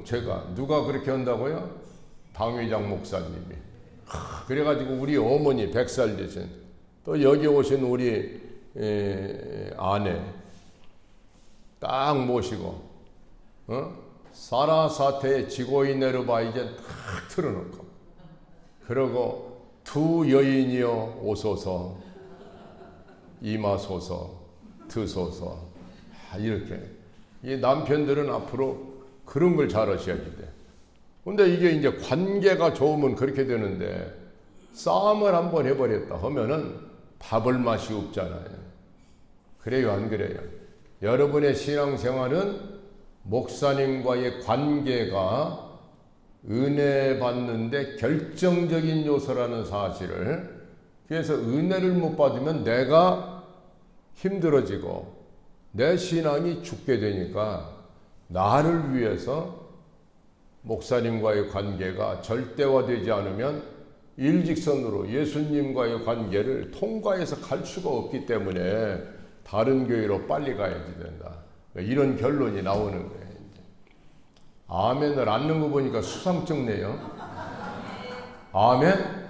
제가 누가 그렇게 한다고요? 당회장 목사님이. 그래가지고 우리 어머니 100살 되신 또 여기 오신 우리 아내 딱 모시고 사라사태의 지고이네르바 이제 탁 틀어놓고 그러고 두 여인이여 오소서 임하소서 드소서 이렇게 이 남편들은 앞으로 그런 걸 잘하셔야지 돼. 근데 이게 이제 관계가 좋으면 그렇게 되는데 싸움을 한번 해버렸다 하면은 밥을 맛이 없잖아요. 그래요, 안 그래요? 여러분의 신앙생활은 목사님과의 관계가 은혜 받는데 결정적인 요소라는 사실을, 그래서 은혜를 못 받으면 내가 힘들어지고 내 신앙이 죽게 되니까 나를 위해서 목사님과의 관계가 절대화되지 않으면 일직선으로 예수님과의 관계를 통과해서 갈 수가 없기 때문에 다른 교회로 빨리 가야지 된다. 이런 결론이 나오는 거예요. 이제. 아멘을 안는 거 보니까 수상쩍네요. 아멘?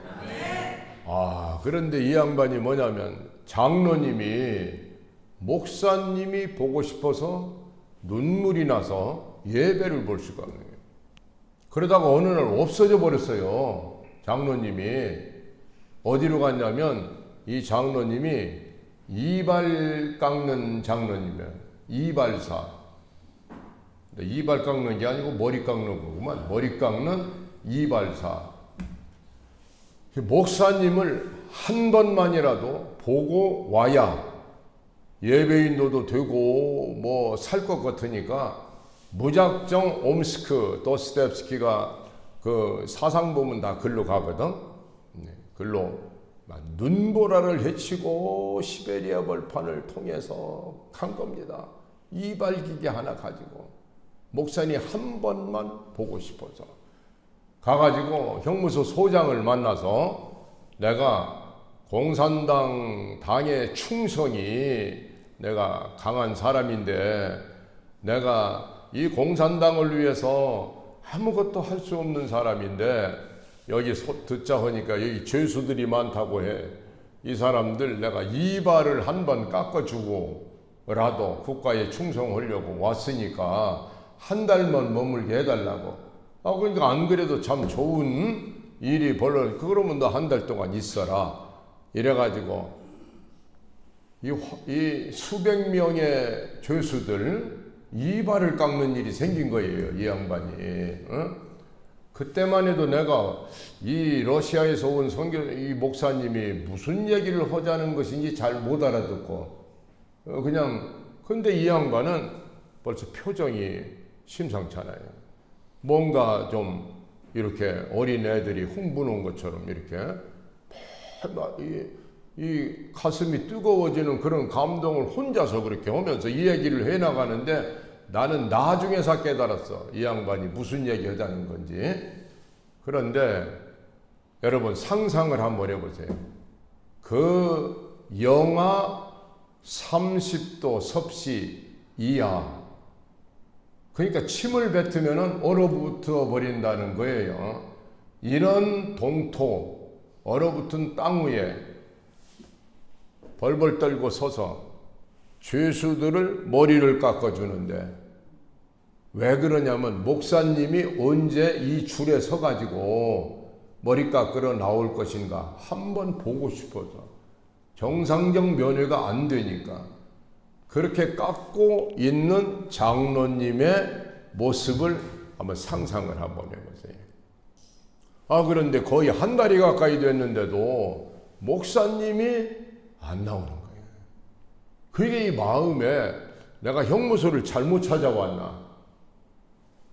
그런데 이 양반이 뭐냐면 장로님이 목사님이 보고 싶어서 눈물이 나서 예배를 볼 수가 없는 거예요. 그러다가 어느 날 없어져 버렸어요. 장로님이. 어디로 갔냐면 이 장로님이 이발 깎는 장로님이에요. 이발사. 이발 깎는 게 아니고 머리 깎는 거구만. 머리 깎는 이발사. 목사님을 한 번만이라도 보고 와야 예배인도도 되고 뭐 살 것 같으니까 무작정 옴스크, 도스텝스키가 그 사상 보면 다 글로 가거든. 글로 눈보라를 헤치고 시베리아 벌판을 통해서 간 겁니다. 이발기계 하나 가지고 목사님 한 번만 보고 싶어서 가가지고 형무소 소장을 만나서 내가 공산당 당의 충성이 내가 강한 사람인데 내가 이 공산당을 위해서 아무것도 할 수 없는 사람인데 여기 듣자 하니까 여기 죄수들이 많다고 해. 이 사람들 내가 이발을 한 번 깎아주고라도 국가에 충성하려고 왔으니까 한 달만 머물게 해달라고. 그러니까 안 그래도 참 좋은 일이 그러면 너 한 달 동안 있어라. 이래가지고 이 수백 명의 죄수들 이발을 깎는 일이 생긴 거예요. 이 양반이. 그때만 해도 내가 이 러시아에서 온 이 목사님이 무슨 얘기를 하자는 것인지 잘 못 알아듣고 근데 이 양반은 벌써 표정이 심상찮아요. 뭔가 좀 이렇게 어린 애들이 흥분한 것처럼 이렇게 이 가슴이 뜨거워지는 그런 감동을 혼자서 그렇게 하면서 이 얘기를 해나가는데 나는 나중에서 깨달았어. 이 양반이 무슨 얘기 하자는 건지. 그런데 여러분 상상을 한번 해보세요. 그 영하 30도 섭씨 이하, 그러니까 침을 뱉으면 얼어붙어 버린다는 거예요. 이런 동토, 얼어붙은 땅 위에 벌벌 떨고 서서 죄수들을 머리를 깎아주는데 왜 그러냐면 목사님이 언제 이 줄에 서가지고 머리 깎으러 나올 것인가 한번 보고 싶어서 정상적 면회가 안 되니까 그렇게 깎고 있는 장로님의 모습을 한번 상상을 한번 해보세요. 그런데 거의 한 달이 가까이 됐는데도 목사님이 안 나오는 거예요. 그게 이 마음에 내가 형무소를 잘못 찾아왔나?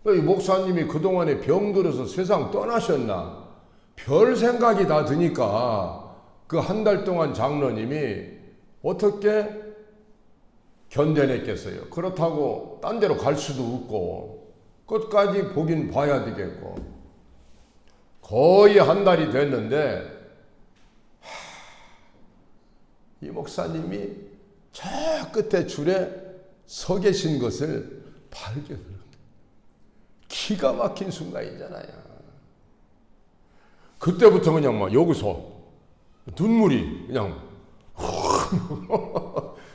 이 목사님이 그동안에 병들어서 세상 떠나셨나? 별 생각이 다 드니까 그 한 달 동안 장로님이 어떻게 견뎌냈겠어요? 그렇다고 딴 데로 갈 수도 없고 끝까지 보긴 봐야 되겠고 거의 한 달이 됐는데 이 목사님이 저 끝에 줄에 서 계신 것을 발견을 기가 막힌 순간이잖아요. 그때부터 그냥 막 여기서 눈물이 그냥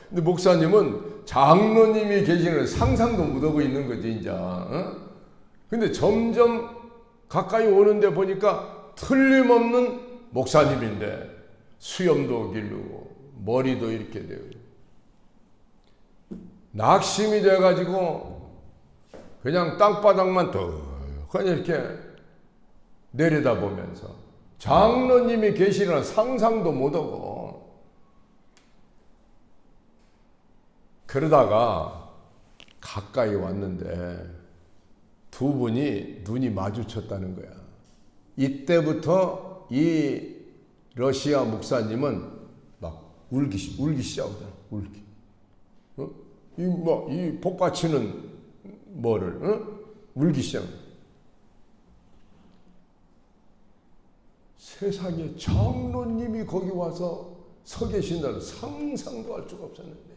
근데 목사님은 장로님이 계시는 상상도 못하고 있는 거지 이제. 근데 점점 가까이 오는데 보니까 틀림없는 목사님인데 수염도 기르고 머리도 이렇게 되고 낙심이 돼가지고 그냥 땅바닥만 그냥 이렇게 내려다보면서 장로님이 계시는 상상도 못하고 그러다가 가까이 왔는데 두 분이 눈이 마주쳤다는 거야. 이때부터 이 러시아 목사님은 막 울기 시작하더라. 울기. 이 복받치는 뭐를 울기 시작. 세상에 장로님이 거기 와서 서 계신다는 상상도 할 수가 없었는데.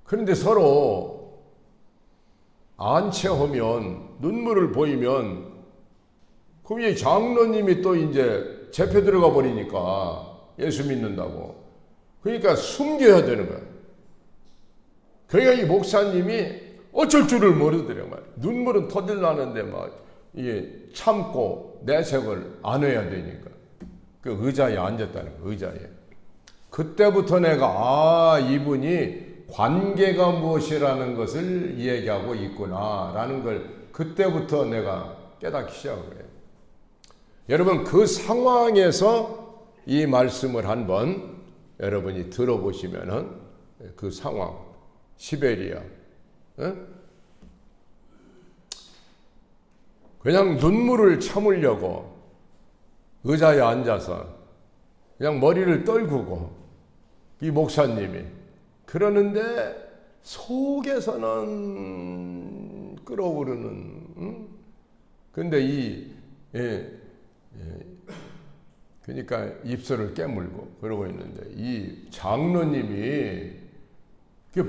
그런데 서로 안채하면 눈물을 보이면 그럼 이 장로님이 또 이제 재패 들어가 버리니까 예수 믿는다고. 그러니까 숨겨야 되는 거야. 그러니까 이 목사님이 어쩔 줄을 모르더래요. 눈물은 터질라는데 막 이게 참고 내색을 안 해야 되니까. 그 의자에 앉았다는 거, 의자에. 그때부터 내가 이분이 관계가 무엇이라는 것을 얘기하고 있구나라는 걸 그때부터 내가 깨닫기 시작을 해요. 여러분 그 상황에서 이 말씀을 한번 여러분이 들어보시면은 그 상황 시베리아 그냥 눈물을 참으려고 의자에 앉아서 그냥 머리를 떨구고 이 목사님이 그러는데 속에서는 끓어오르는 근데 그러니까 입술을 깨물고 그러고 있는데 이 장로님이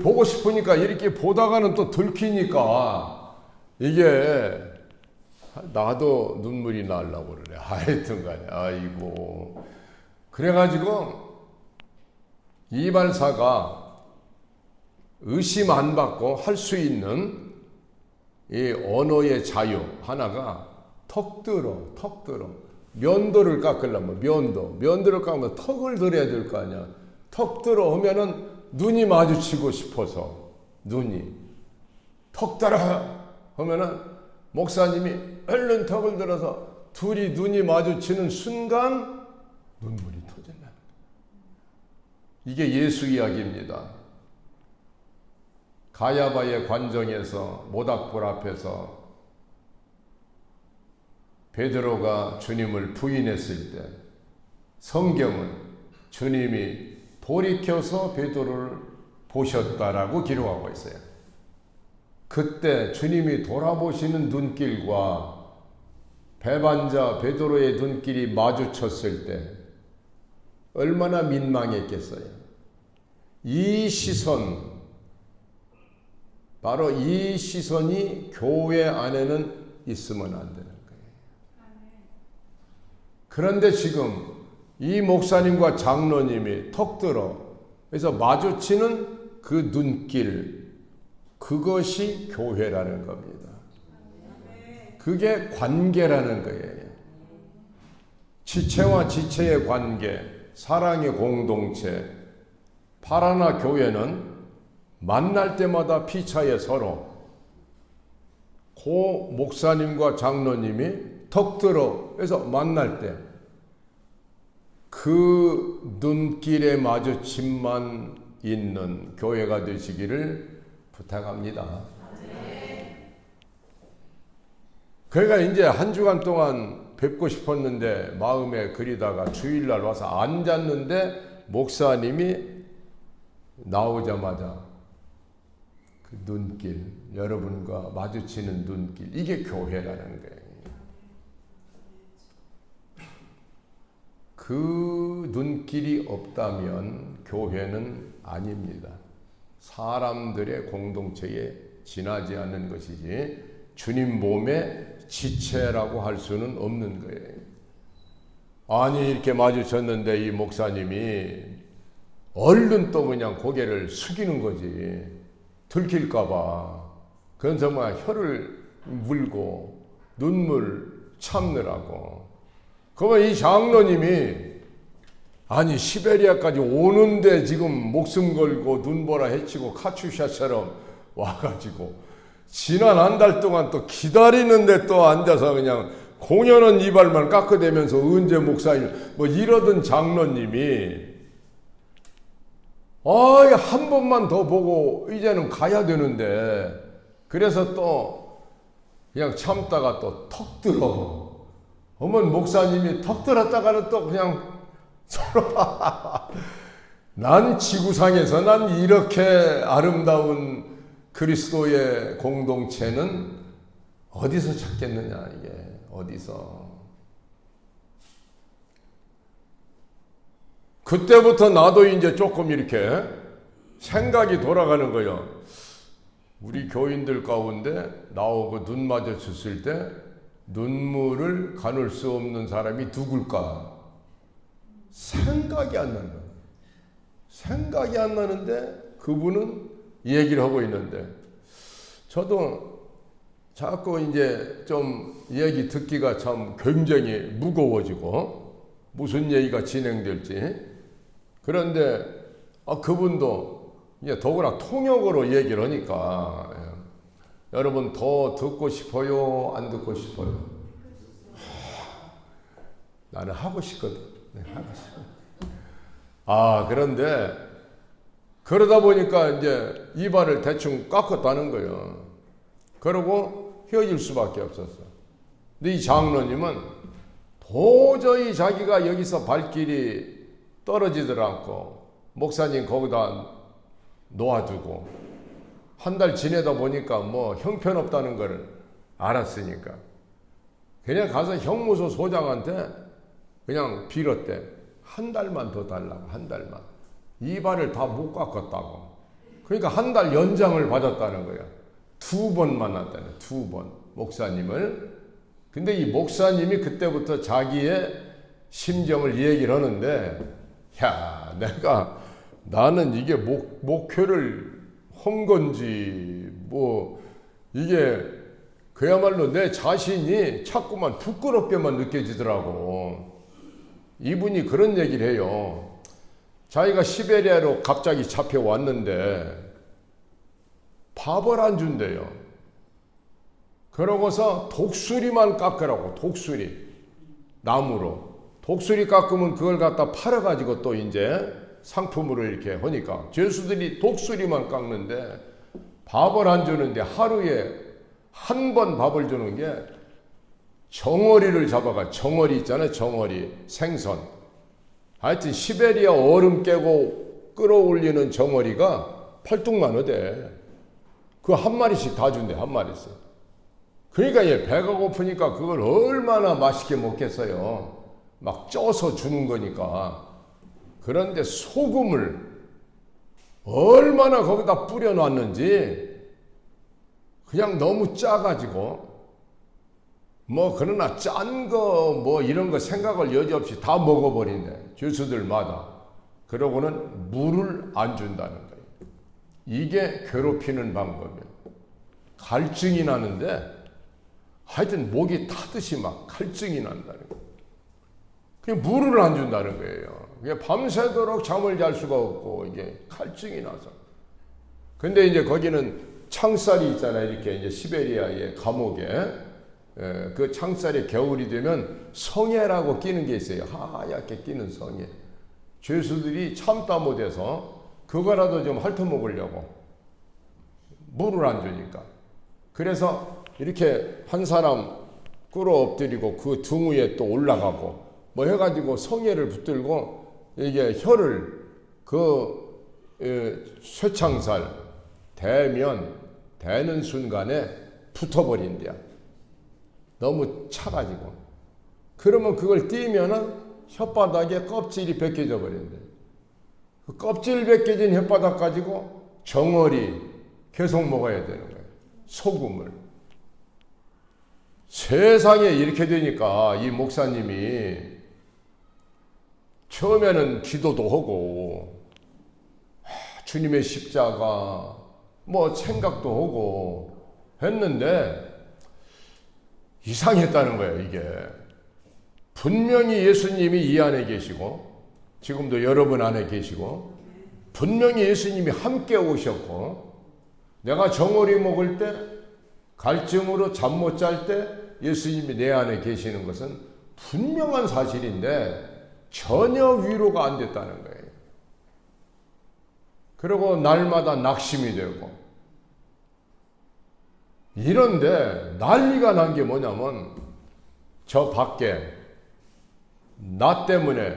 보고 싶으니까 이렇게 보다가는 또 들키니까 이게 나도 눈물이 나려고 그래. 하여튼 간에 아이고 그래가지고 이발사가 의심 안 받고 할 수 있는 이 언어의 자유 하나가 턱 들어 면도를 깎으려면 면도를 깎으면 턱을 들어야 될 거 아니야. 턱 들어 하면은 눈이 마주치고 싶어서 눈이 턱 들어 하면은 목사님이 얼른 턱을 들어서 둘이 눈이 마주치는 순간 눈물이 터진다. 이게 예수 이야기입니다. 가야바의 관정에서 모닥불 앞에서 베드로가 주님을 부인했을 때 성경은 주님이 돌이켜서 베드로를 보셨다라고 기록하고 있어요. 그때 주님이 돌아보시는 눈길과 배반자 베드로의 눈길이 마주쳤을 때 얼마나 민망했겠어요. 이 시선, 바로 이 시선이 교회 안에는 있으면 안 되는 거예요. 그런데 지금 이 목사님과 장로님이 턱 들어 그래서 마주치는 그 눈길 그것이 교회라는 겁니다. 그게 관계라는 거예요. 지체와 지체의 관계, 사랑의 공동체. 파라나 교회는 만날 때마다 피차에 서로 고 목사님과 장로님이 턱들어 해서 만날 때 그 눈길에 마주침만 있는 교회가 되시기를 부탁합니다. 그러니까 이제 한 주간 동안 뵙고 싶었는데 마음에 그리다가 주일날 와서 앉았는데 목사님이 나오자마자 그 눈길, 여러분과 마주치는 눈길, 이게 교회라는 거예요. 그 눈길이 없다면 교회는 아닙니다. 사람들의 공동체에 지나지 않는 것이지 주님 몸의 지체라고 할 수는 없는 거예요. 아니 이렇게 마주쳤는데 이 목사님이 얼른 또 그냥 고개를 숙이는 거지. 들킬까 봐. 그래서 막 혀를 물고 눈물 참느라고. 그러면 이 장로님이 아니 시베리아까지 오는데 지금 목숨 걸고 눈보라 헤치고 카츄샤처럼 와가지고 지난 한 달 동안 또 기다리는데 또 앉아서 그냥 공연은 이발만 깎아대면서 언제 목사님 뭐 이러던 장로님이 한 번만 더 보고 이제는 가야 되는데 그래서 또 그냥 참다가 또 턱 들어. 어머 목사님이 턱 들었다가는 또 그냥 서로 난 지구상에서 난 이렇게 아름다운 그리스도의 공동체는 어디서 찾겠느냐 이게 어디서. 그때부터 나도 이제 조금 이렇게 생각이 돌아가는 거예요. 우리 교인들 가운데 나오고 눈 마주쳤을 때 눈물을 가눌 수 없는 사람이 누굴까? 생각이 안 나는 거예요. 생각이 안 나는데 그분은 얘기를 하고 있는데 저도 자꾸 이제 좀 얘기 듣기가 참 굉장히 무거워지고 무슨 얘기가 진행될지. 그런데 그분도 이제 더구나 통역으로 얘기를 하니까 여러분 더 듣고 싶어요? 안 듣고 싶어요? 나는 하고 싶거든. 하고 싶어. 그런데 그러다 보니까 이제 이발을 대충 깎았다는 거예요. 그러고 헤어질 수밖에 없었어. 근데 이 장로님은 도저히 자기가 여기서 발길이 떨어지질 않고 목사님 거기다 놓아두고 한 달 지내다 보니까 뭐 형편없다는 걸 알았으니까 그냥 가서 형무소 소장한테 그냥 빌었대. 한 달만 더 달라고. 한 달만. 이발을 다 못 깎았다고. 그러니까 한 달 연장을 받았다는 거야. 2번 만났다네. 2번 목사님을. 근데 이 목사님이 그때부터 자기의 심정을 얘기를 하는데 나는 이게 목회를 한 건지 뭐 이게 그야말로 내 자신이 자꾸만 부끄럽게만 느껴지더라고. 이분이 그런 얘기를 해요. 자기가 시베리아로 갑자기 잡혀왔는데 밥을 안 준대요. 그러고서 독수리만 깎으라고. 독수리. 나무로. 독수리 깎으면 그걸 갖다 팔아가지고 또 이제 상품으로 이렇게 하니까 죄수들이 독수리만 깎는데 밥을 안 주는데 하루에 한 번 밥을 주는 게 정어리를 잡아가. 정어리 있잖아요. 정어리. 생선. 하여튼 시베리아 얼음 깨고 끌어올리는 정어리가 팔뚝만하대. 그 한 마리씩 다 준대. 한 마리씩. 그러니까 얘 배가 고프니까 그걸 얼마나 맛있게 먹겠어요. 막 쪄서 주는 거니까. 그런데 소금을 얼마나 거기다 뿌려놨는지 그냥 너무 짜가지고 뭐 그러나 짠 거 뭐 이런 거 생각을 여지없이 다 먹어버린대. 죄수들마다. 그러고는 물을 안 준다는 거예요. 이게 괴롭히는 방법이에요. 갈증이 나는데 하여튼 목이 타듯이 막 갈증이 난다는 거예요. 그게 물을 안 준다는 거예요. 그게 밤새도록 잠을 잘 수가 없고 이게 갈증이 나서. 근데 이제 거기는 창살이 있잖아요. 이렇게 이제 시베리아의 감옥에 그 창살이 겨울이 되면 성에라고 끼는 게 있어요. 하얗게 끼는 성에. 죄수들이 참다 못해서 그거라도 좀 핥아먹으려고 물을 안 주니까. 그래서 이렇게 한 사람 끌어 엎드리고 그 등 위에 또 올라가고 뭐 해가지고 성에를 붙들고 이게 혀를 그 쇠창살 대는 순간에 붙어버린대요. 너무 차가지고. 그러면 그걸 띄면은 혓바닥에 껍질이 벗겨져 버린대. 그 껍질 벗겨진 혓바닥 가지고 정어리 계속 먹어야 되는 거예요. 소금을. 세상에 이렇게 되니까 이 목사님이 처음에는 기도도 하고 주님의 십자가 뭐 생각도 하고 했는데 이상했다는 거예요. 이게 분명히 예수님이 이 안에 계시고 지금도 여러분 안에 계시고 분명히 예수님이 함께 오셨고 내가 정어리 먹을 때 갈증으로 잠 못 잘 때 예수님이 내 안에 계시는 것은 분명한 사실인데 전혀 위로가 안 됐다는 거예요. 그리고 날마다 낙심이 되고 이런데 난리가 난 게 뭐냐면 저 밖에 나 때문에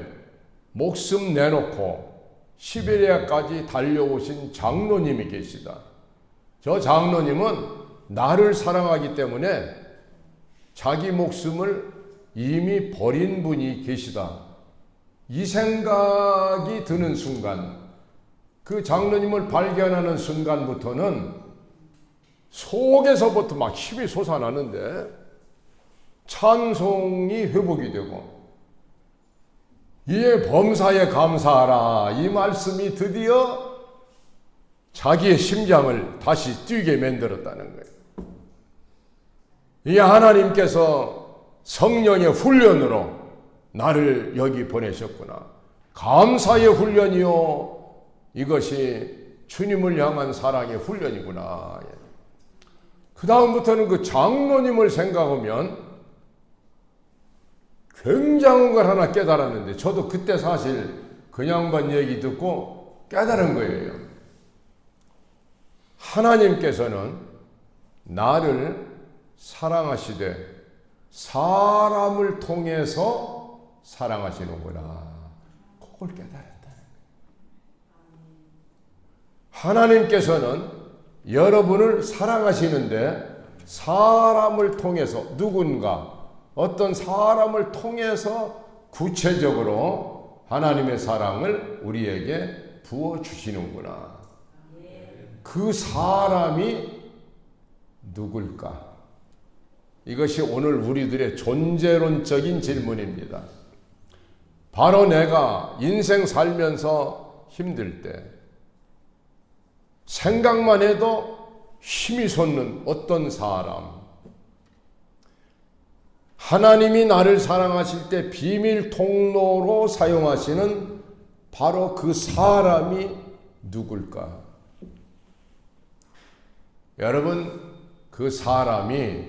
목숨 내놓고 시베리아까지 달려오신 장로님이 계시다. 저 장로님은 나를 사랑하기 때문에 자기 목숨을 이미 버린 분이 계시다. 이 생각이 드는 순간, 그 장로님을 발견하는 순간부터는 속에서부터 막 힘이 솟아나는데 찬송이 회복이 되고 이에 범사에 감사하라 이 말씀이 드디어 자기의 심장을 다시 뛰게 만들었다는 거예요. 이 하나님께서 성령의 훈련으로 나를 여기 보내셨구나. 감사의 훈련이요. 이것이 주님을 향한 사랑의 훈련이구나. 그 다음부터는 그 장로님을 생각하면 굉장한 걸 하나 깨달았는데 저도 그때 사실 그 양반 얘기 듣고 깨달은 거예요. 하나님께서는 나를 사랑하시되 사람을 통해서 사랑하시는구나. 그걸 깨달았다. 하나님께서는 여러분을 사랑하시는데 사람을 통해서 누군가 어떤 사람을 통해서 구체적으로 하나님의 사랑을 우리에게 부어주시는구나. 그 사람이 누굴까? 이것이 오늘 우리들의 존재론적인 질문입니다. 바로 내가 인생 살면서 힘들 때 생각만 해도 힘이 솟는 어떤 사람, 하나님이 나를 사랑하실 때 비밀 통로로 사용하시는 바로 그 사람이 누굴까? 여러분, 그 사람이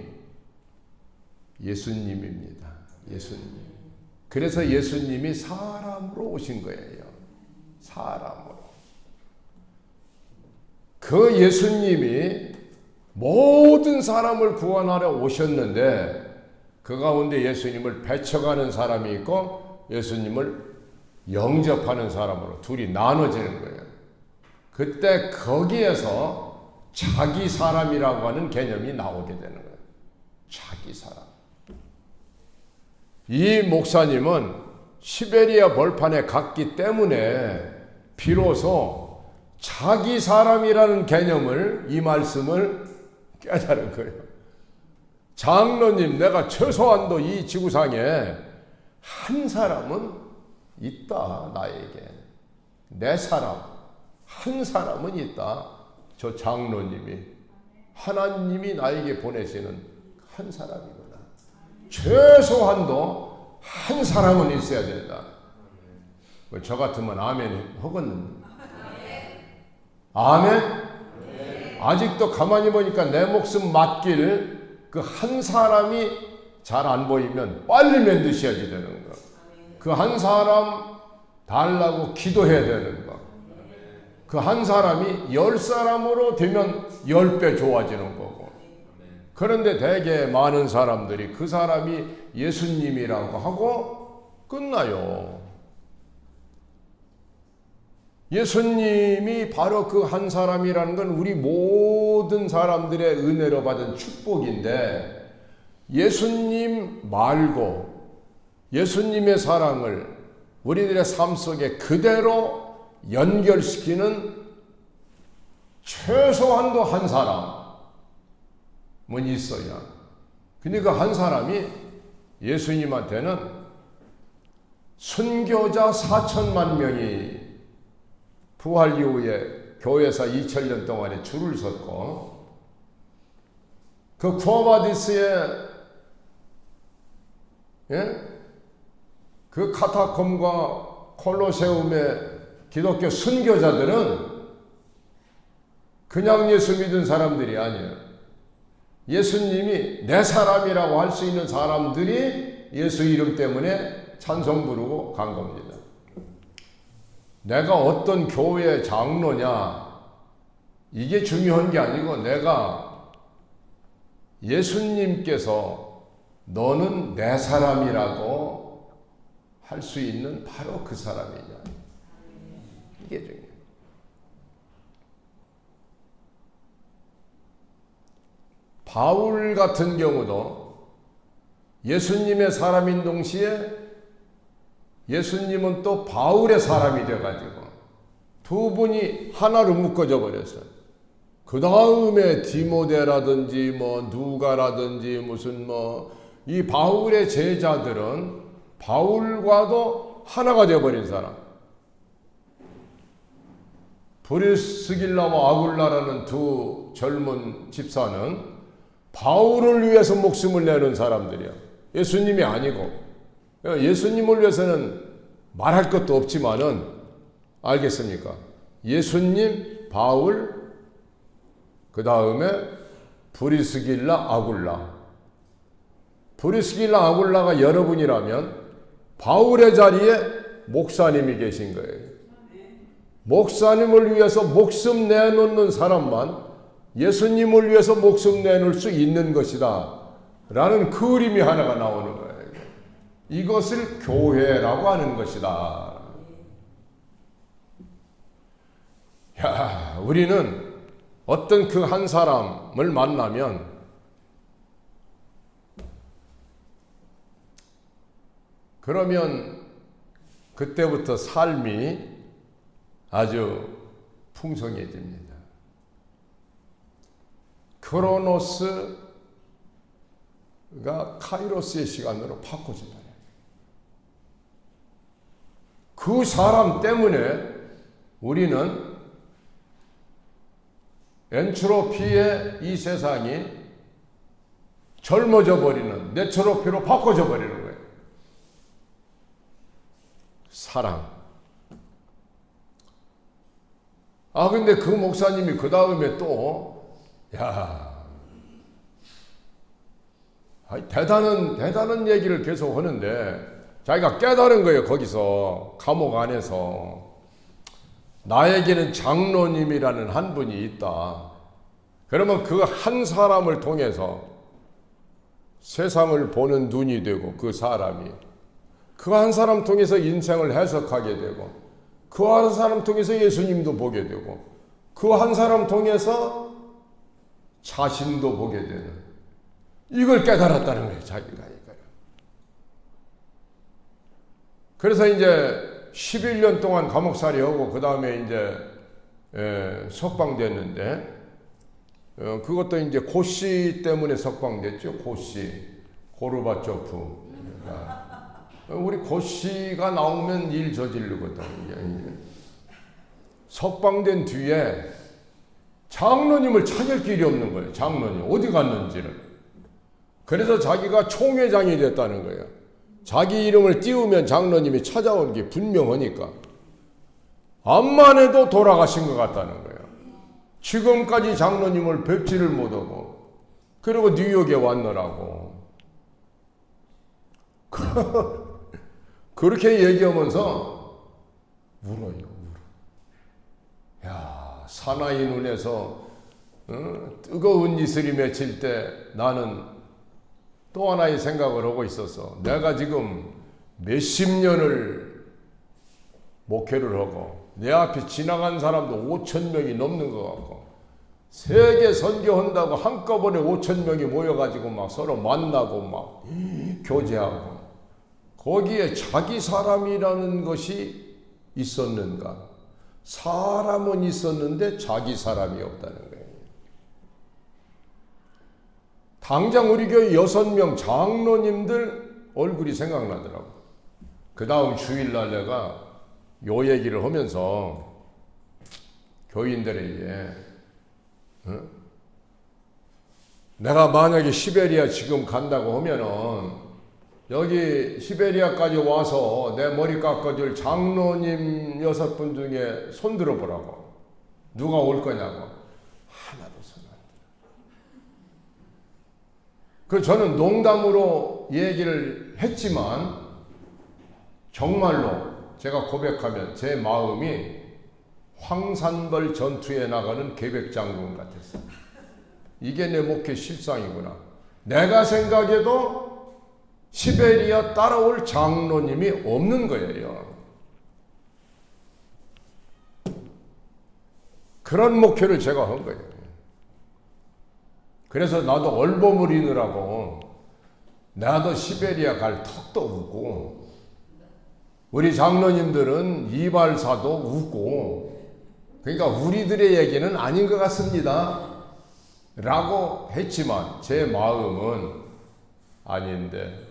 예수님입니다. 예수님. 그래서 예수님이 사람으로 오신 거예요. 사람으로. 그 예수님이 모든 사람을 구원하러 오셨는데 그 가운데 예수님을 배척하는 사람이 있고 예수님을 영접하는 사람으로 둘이 나눠지는 거예요. 그때 거기에서 자기 사람이라고 하는 개념이 나오게 되는 거예요. 자기 사람. 이 목사님은 시베리아 벌판에 갔기 때문에 비로소 자기 사람이라는 개념을, 이 말씀을 깨달은 거예요. 장로님, 내가 최소한도 이 지구상에 한 사람은 있다, 나에게. 내 사람, 한 사람은 있다. 저 장로님이 하나님이 나에게 보내시는 한 사람이구나. 최소한도 한 사람은 있어야 된다. 저 같으면 아멘 하겠는데. 아멘? 아직도 가만히 보니까 내 목숨 맡길 그 한 사람이 잘 안 보이면 빨리 만드셔야지 되는 거. 그 한 사람 달라고 기도해야 되는 거. 그 한 사람이 10사람으로 되면 10배 좋아지는 거고. 그런데 되게 많은 사람들이 그 사람이 예수님이라고 하고 끝나요. 예수님이 바로 그 한 사람이라는 건 우리 모든 사람들의 은혜로 받은 축복인데, 예수님 말고 예수님의 사랑을 우리들의 삶 속에 그대로 연결시키는 최소한도 한 사람은 있어야. 근데 그 한 사람이 예수님한테는 순교자 4천만 명이 부활 이후에 교회에서 2000년 동안에 줄을 섰고, 그 쿠아바디스의 그 카타콤과 콜로세움의 기독교 순교자들은 그냥 예수 믿은 사람들이 아니에요. 예수님이 내 사람이라고 할 수 있는 사람들이 예수 이름 때문에 찬송 부르고 간 겁니다. 내가 어떤 교회 장로냐, 이게 중요한 게 아니고, 내가 예수님께서 너는 내 사람이라고 할 수 있는 바로 그 사람이냐, 이게 중요해요. 바울 같은 경우도 예수님의 사람인 동시에 예수님은 또 바울의 사람이 돼가지고 두 분이 하나로 묶어져 버렸어요. 그 다음에 디모데라든지 누가라든지 무슨 이 바울의 제자들은 바울과도 하나가 되어버린 사람. 브리스길라와 아굴라라는 두 젊은 집사는 바울을 위해서 목숨을 내는 사람들이야. 예수님이 아니고. 예수님을 위해서는 말할 것도 없지만은, 알겠습니까? 예수님, 바울, 그 다음에 브리스길라, 아굴라. 브리스길라, 아굴라가 여러분이라면 바울의 자리에 목사님이 계신 거예요. 목사님을 위해서 목숨 내놓는 사람만 예수님을 위해서 목숨 내놓을 수 있는 것이다 라는 그림이 하나가 나오는 거예요. 이것을 교회라고 하는 것이다. 야, 우리는 어떤 그 한 사람을 만나면 그러면 그때부터 삶이 아주 풍성해집니다. 크로노스가 카이로스의 시간으로 바꿔집니다. 그 사람 때문에 우리는 엔트로피의 이 세상이 젊어져 버리는 네트로피로 바꿔져 버리는 거예요. 사랑. 근데 그 목사님이 그 다음에 또, 대단한 얘기를 계속 하는데, 자기가 깨달은 거예요. 거기서 감옥 안에서 나에게는 장로님이라는 한 분이 있다. 그러면 그 한 사람을 통해서 세상을 보는 눈이 되고, 그 사람이 그 한 사람 통해서 인생을 해석하게 되고, 그 한 사람 통해서 예수님도 보게 되고, 그 한 사람 통해서 자신도 보게 되는, 이걸 깨달았다는 거예요. 자기가. 그래서 이제 11년 동안 감옥살이 하고 그 다음에 이제 석방됐는데, 그것도 이제 고시 때문에 석방됐죠. 고시, 고르바초프. 우리 고시가 나오면 일 저지르거든. 석방된 뒤에 장로님을 찾을 길이 없는 거예요. 장로님 어디 갔는지를. 그래서 자기가 총회장이 됐다는 거예요. 자기 이름을 띄우면 장로님이 찾아온 게 분명하니까. 암만 해도 돌아가신 것 같다는 거예요. 지금까지 장로님을 뵙지를 못하고, 그리고 뉴욕에 왔느라고. 그렇게 얘기하면서 울어요. 야, 사나이 눈에서 뜨거운 이슬이 맺힐 때 나는 또 하나의 생각을 하고 있었어. 내가 지금 몇십 년을 목회를 하고 내 앞에 지나간 사람도 5천 명이 넘는 것 같고, 세계 선교한다고 한꺼번에 5천 명이 모여가지고 막 서로 만나고 막 교제하고, 거기에 자기 사람이라는 것이 있었는가? 사람은 있었는데 자기 사람이 없다는 거예요. 당장 우리 교회 6명 장로님들 얼굴이 생각나더라고. 그 다음 주일날 내가 요 얘기를 하면서 교인들에게 내가 만약에 시베리아 지금 간다고 하면은 여기 시베리아까지 와서 내 머리 깎아줄 장로님 6분 중에 손 들어보라고. 누가 올 거냐고. 하나도 손 안 들어. 저는 농담으로 얘기를 했지만 정말로 제가 고백하면 제 마음이 황산벌 전투에 나가는 계백장군 같았어요. 이게 내 목회 실상이구나. 내가 생각해도 시베리아 따라올 장로님이 없는 거예요. 그런 목회를 제가 한 거예요. 그래서 나도 얼버무리느라고 나도 시베리아 갈 턱도 없고, 우리 장로님들은 이발사도 웃고, 그러니까 우리들의 얘기는 아닌 것 같습니다 라고 했지만 제 마음은 아닌데,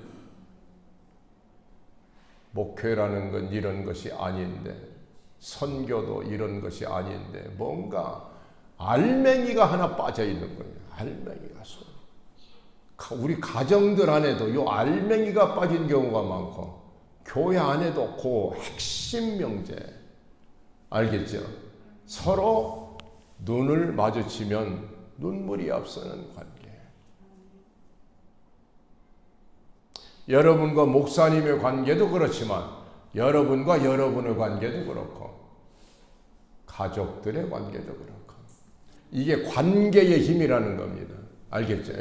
목회라는 건 이런 것이 아닌데, 선교도 이런 것이 아닌데, 뭔가 알맹이가 하나 빠져 있는 거예요. 알맹이가. 우리 가정들 안에도 요 알맹이가 빠진 경우가 많고, 교회 안에도 그 핵심 명제, 알겠죠? 서로 눈을 마주치면 눈물이 앞서는 관계. 여러분과 목사님의 관계도 그렇지만 여러분과 여러분의 관계도 그렇고 가족들의 관계도 그렇고, 이게 관계의 힘이라는 겁니다. 알겠죠?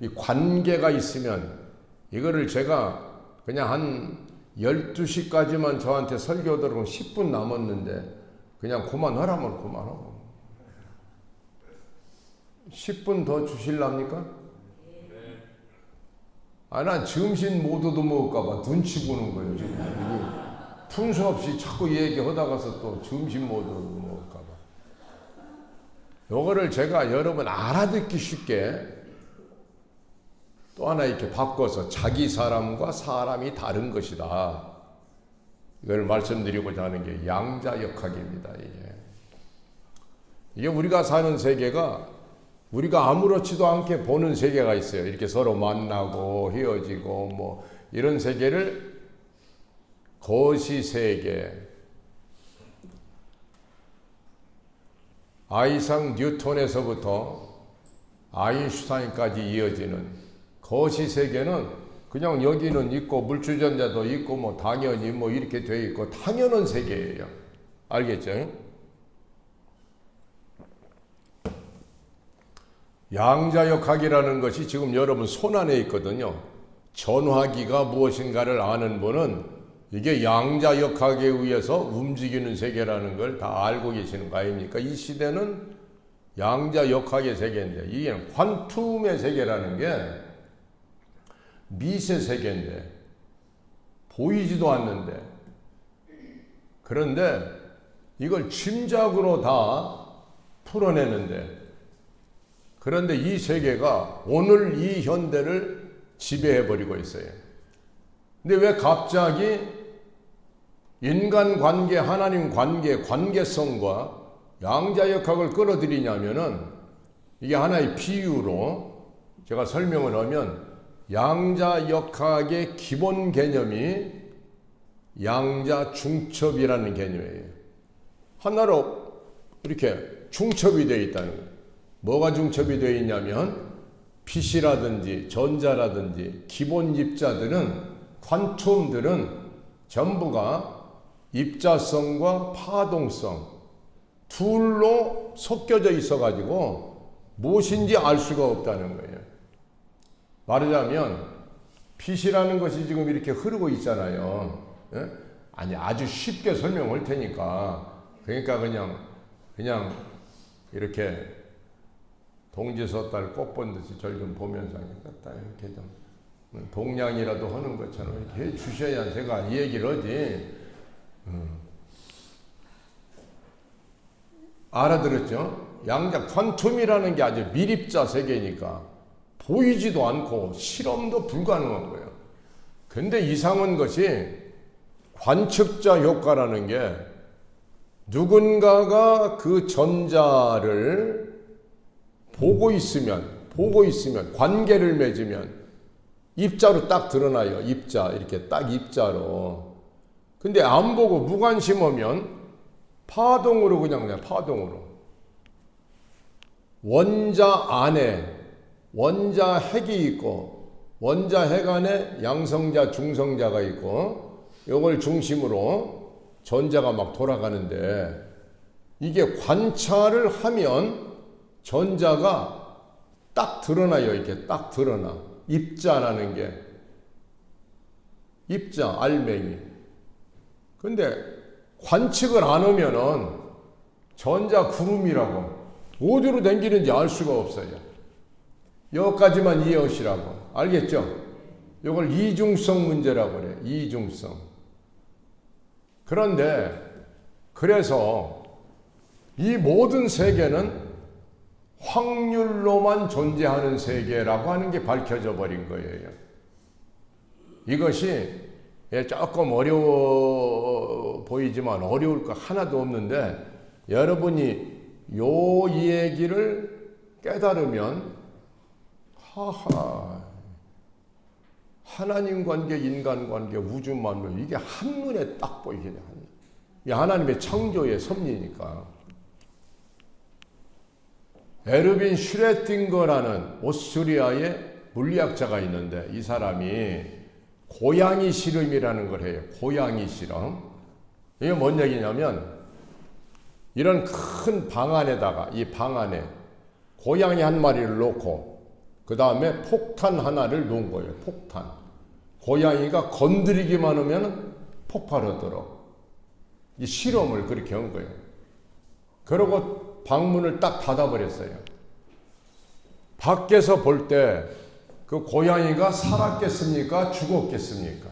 이 관계가 있으면, 이거를 제가 그냥 한 12시까지만 저한테 설교 들으면 10분 남았는데 그냥 그만하라면 그만하고, 10분 더 주실랍니까? 난 점심 못 얻어먹을까봐 눈치 보는 거예요, 지금. 순서 없이 자꾸 얘기하다가서 또 점심 못 얻어먹을까봐. 요거를 제가 여러분 알아듣기 쉽게 또 하나 이렇게 바꿔서 자기 사람과 사람이 다른 것이다, 이걸 말씀드리고자 하는 게 양자역학입니다. 이게 우리가 사는 세계가 우리가 아무렇지도 않게 보는 세계가 있어요. 이렇게 서로 만나고 헤어지고 뭐 이런 세계를 거시세계, 아이작 뉴턴에서부터 아인슈타인까지 이어지는 거시세계는 그냥 여기는 있고 물주전자도 있고 뭐 당연히 뭐 이렇게 돼 있고 당연한 세계예요. 알겠죠? 양자역학이라는 것이 지금 여러분 손안에 있거든요. 전화기가 무엇인가를 아는 분은 이게 양자역학에 의해서 움직이는 세계라는 걸 다 알고 계시는 거 아닙니까? 이 시대는 양자역학의 세계인데, 이게 퀀툼의 세계라는 게 미세 세계인데 보이지도 않는데, 그런데 이걸 짐작으로 다 풀어내는데, 그런데 이 세계가 오늘 이 현대를 지배해버리고 있어요. 근데 왜 갑자기 인간 관계, 하나님 관계, 관계성과 양자역학을 끌어들이냐면은 이게 하나의 비유로 제가 설명을 하면 양자역학의 기본 개념이 양자중첩이라는 개념이에요. 하나로 이렇게 중첩이 되어 있다는 거예요. 뭐가 중첩이 되어 있냐면 빛이라든지 전자라든지 기본 입자들은 관초음들은 전부가 입자성과 파동성 둘로 섞여져 있어 가지고 무엇인지 알 수가 없다는 거예요. 말하자면 빛이라는 것이 지금 이렇게 흐르고 있잖아요. 예? 아니 아주 쉽게 설명할 테니까 그러니까 그냥 이렇게 동지서달 꽃 본 듯이 절 좀 보면서 이렇게 좀 동냥이라도 하는 것처럼 이렇게 해 주셔야 제가 이 얘기를 하지. 알아들었죠? 양자 퀀텀이라는 게 아주 밀입자 세계니까 보이지도 않고 실험도 불가능한 거예요. 근데 이상한 것이 관측자 효과라는 게 누군가가 그 전자를 보고 있으면 관계를 맺으면 입자로 딱 드러나요. 입자 이렇게 딱 입자로. 근데 안 보고 무관심하면 파동으로 그냥 파동으로 원자 안에 원자 핵이 있고 원자 핵 안에 양성자 중성자가 있고 이걸 중심으로 전자가 막 돌아가는데 이게 관찰을 하면 전자가 딱 드러나요. 이렇게 딱 드러나. 입자라는 게 입자 알맹이. 근데 관측을 안 하면은 전자 구름이라고 어디로 댕기는지 알 수가 없어요. 여기까지만 이해하시라고. 알겠죠? 이걸 이중성 문제라고 그래. 이중성. 그런데 그래서 이 모든 세계는 확률로만 존재하는 세계라고 하는 게 밝혀져 버린 거예요. 이것이 조금 어려워 보이지만 어려울 거 하나도 없는데 여러분이 요 얘기를 깨달으면 하나님 관계, 인간 관계, 우주 만물 이게 한눈에 딱 보이게 돼. 이 하나님의 창조의 섭리니까. 에르빈 슈레팅거라는 오스트리아의 물리학자가 있는데 이 사람이 고양이 실험이라는 걸 해요. 고양이 실험. 이게 뭔 얘기냐면 이런 큰 방 안에다가 이 방 안에 고양이 한 마리를 놓고 그 다음에 폭탄 하나를 놓은 거예요. 폭탄. 고양이가 건드리기만 하면 폭발하도록 이 실험을 그렇게 한 거예요. 그러고 방문을 딱 닫아버렸어요. 밖에서 볼 때 그 고양이가 살았겠습니까? 죽었겠습니까?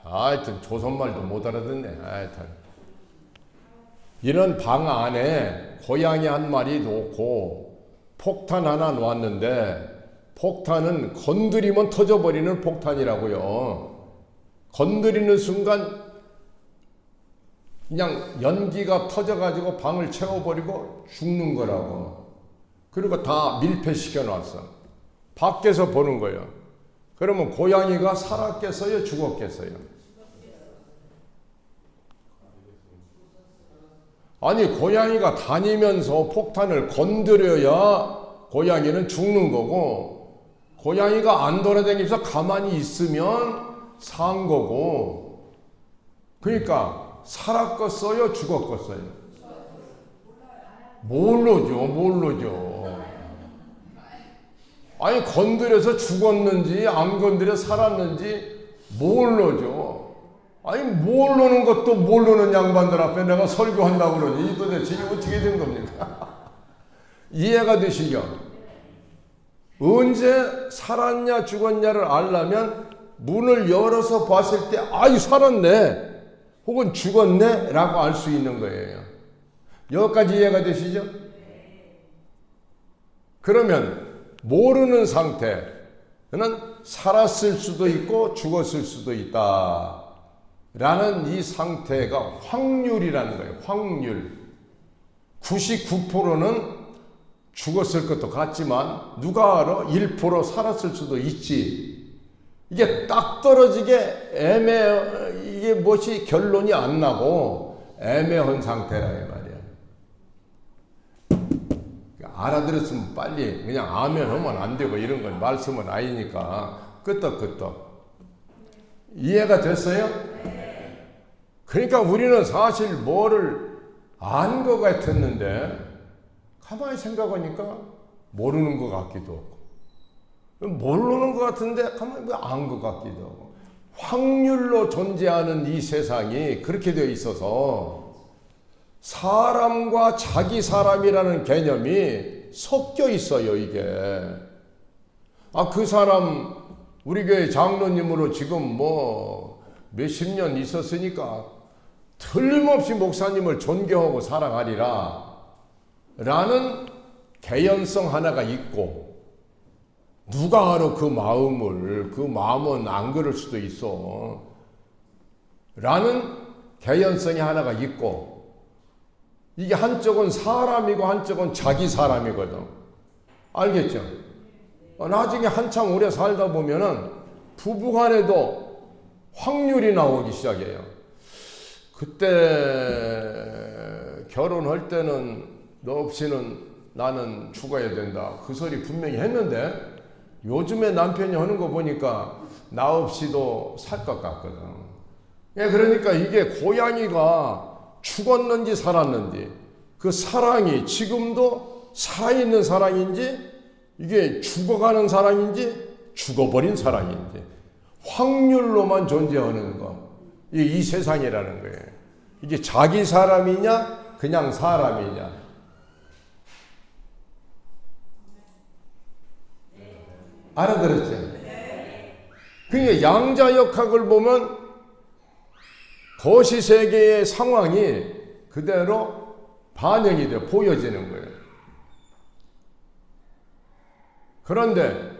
하여튼 조선말도 못 알아듣네. 하여튼 이런 방 안에 고양이 한 마리 놓고 폭탄 하나 놓았는데 폭탄은 건드리면 터져버리는 폭탄이라고요. 건드리는 순간 그냥 연기가 터져가지고 방을 채워버리고 죽는 거라고. 그리고 다 밀폐시켜 놨어. 밖에서 보는 거예요. 그러면 고양이가 살았겠어요? 죽었겠어요? 아니 고양이가 다니면서 폭탄을 건드려야 고양이는 죽는 거고 고양이가 안 돌아다니면서 가만히 있으면 산 거고. 그러니까 살았겠어요? 죽었겠어요? 모르죠. 아니 건드려서 죽었는지 안 건드려 살았는지 모르죠. 아니 모르는 것도 모르는 양반들 앞에 내가 설교한다고 그러니 이 도대체 어떻게 된 겁니까? 이해가 되시죠? 언제 살았냐 죽었냐를 알려면 문을 열어서 봤을 때 아이 살았네 혹은 죽었네 라고 알 수 있는 거예요. 여기까지 이해가 되시죠? 그러면 모르는 상태는 살았을 수도 있고 죽었을 수도 있다. 라는 이 상태가 확률이라는 거예요. 확률. 99%는 죽었을 것도 같지만 누가 알아? 1% 살았을 수도 있지. 이게 딱 떨어지게 이게 무엇이 결론이 안 나고 애매한 상태라 이 말이야. 알아들었으면 빨리 그냥 아멘 하면 안 되고 이런 건 말씀은 아니니까 끄떡끄떡. 이해가 됐어요? 그러니까 우리는 사실 뭐를 안 것 같았는데 가만히 생각하니까 모르는 것 같기도 하고 모르는 것 같은데 가만히 안 것 같기도 하고 확률로 존재하는 이 세상이 그렇게 되어 있어서 사람과 자기 사람이라는 개념이 섞여 있어요. 이게 그 사람 우리 교회 장로님으로 지금 뭐 몇십 년 있었으니까 틀림없이 목사님을 존경하고 사랑하리라 라는 개연성 하나가 있고 누가 알아 그 마음을 그 마음은 안 그럴 수도 있어 라는 개연성이 하나가 있고 이게 한쪽은 사람이고 한쪽은 자기 사람이거든. 알겠죠? 나중에 한참 오래 살다 보면은 부부간에도 확률이 나오기 시작해요. 그때 결혼할 때는 너 없이는 나는 죽어야 된다. 그 소리 분명히 했는데 요즘에 남편이 하는 거 보니까 나 없이도 살 것 같거든. 그러니까 이게 고양이가 죽었는지 살았는지 그 사랑이 지금도 살아있는 사랑인지 이게 죽어가는 사랑인지 죽어버린 사랑인지 확률로만 존재하는 거. 이 세상이라는 거예요. 이게 자기 사람이냐 그냥 사람이냐. 알아들었죠? 그러니까 양자역학을 보면 거시세계의 상황이 그대로 반영이 돼 보여지는 거예요. 그런데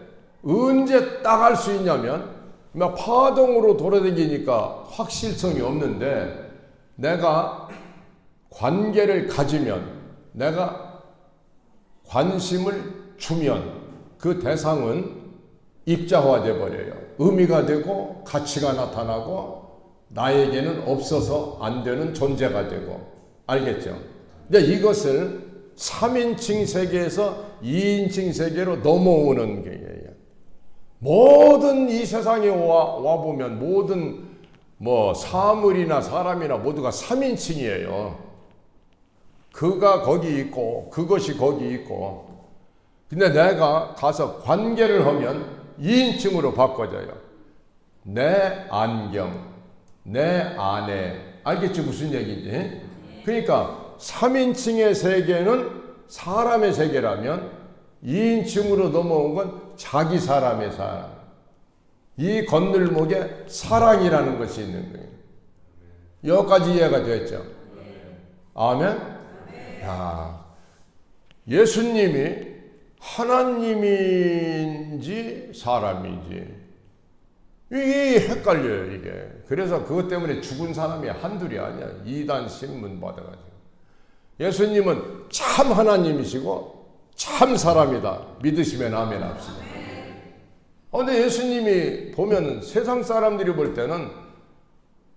언제 딱 알 수 있냐면 막 파동으로 돌아다니니까 확실성이 없는데 내가 관계를 가지면 내가 관심을 주면 그 대상은 입자화돼 버려요. 의미가 되고 가치가 나타나고 나에게는 없어서 안 되는 존재가 되고. 알겠죠? 근데 이것을 3인칭 세계에서 2인칭 세계로 넘어오는 거예요. 모든 이 세상에 와보면 모든 뭐 사물이나 사람이나 모두가 3인칭이에요. 그가 거기 있고 그것이 거기 있고. 근데 내가 가서 관계를 하면 2인칭으로 바꿔져요. 내 안경, 내 아내. 알겠지 무슨 얘기인지? 그러니까 3인칭의 세계는 사람의 세계라면 2인칭으로 넘어온 건 자기 사람의 사람. 이 건널목에 사랑이라는 것이 있는 거예요. 여기까지 이해가 됐죠? 아멘? 야, 예수님이 하나님인지 사람인지 이게 헷갈려요. 이게. 그래서 그것 때문에 죽은 사람이 한둘이 아니야. 이단 신문 받아가지고. 예수님은 참 하나님이시고 참 사람이다. 믿으시면 아멘 합시다. 근데 예수님이 보면 세상 사람들이 볼 때는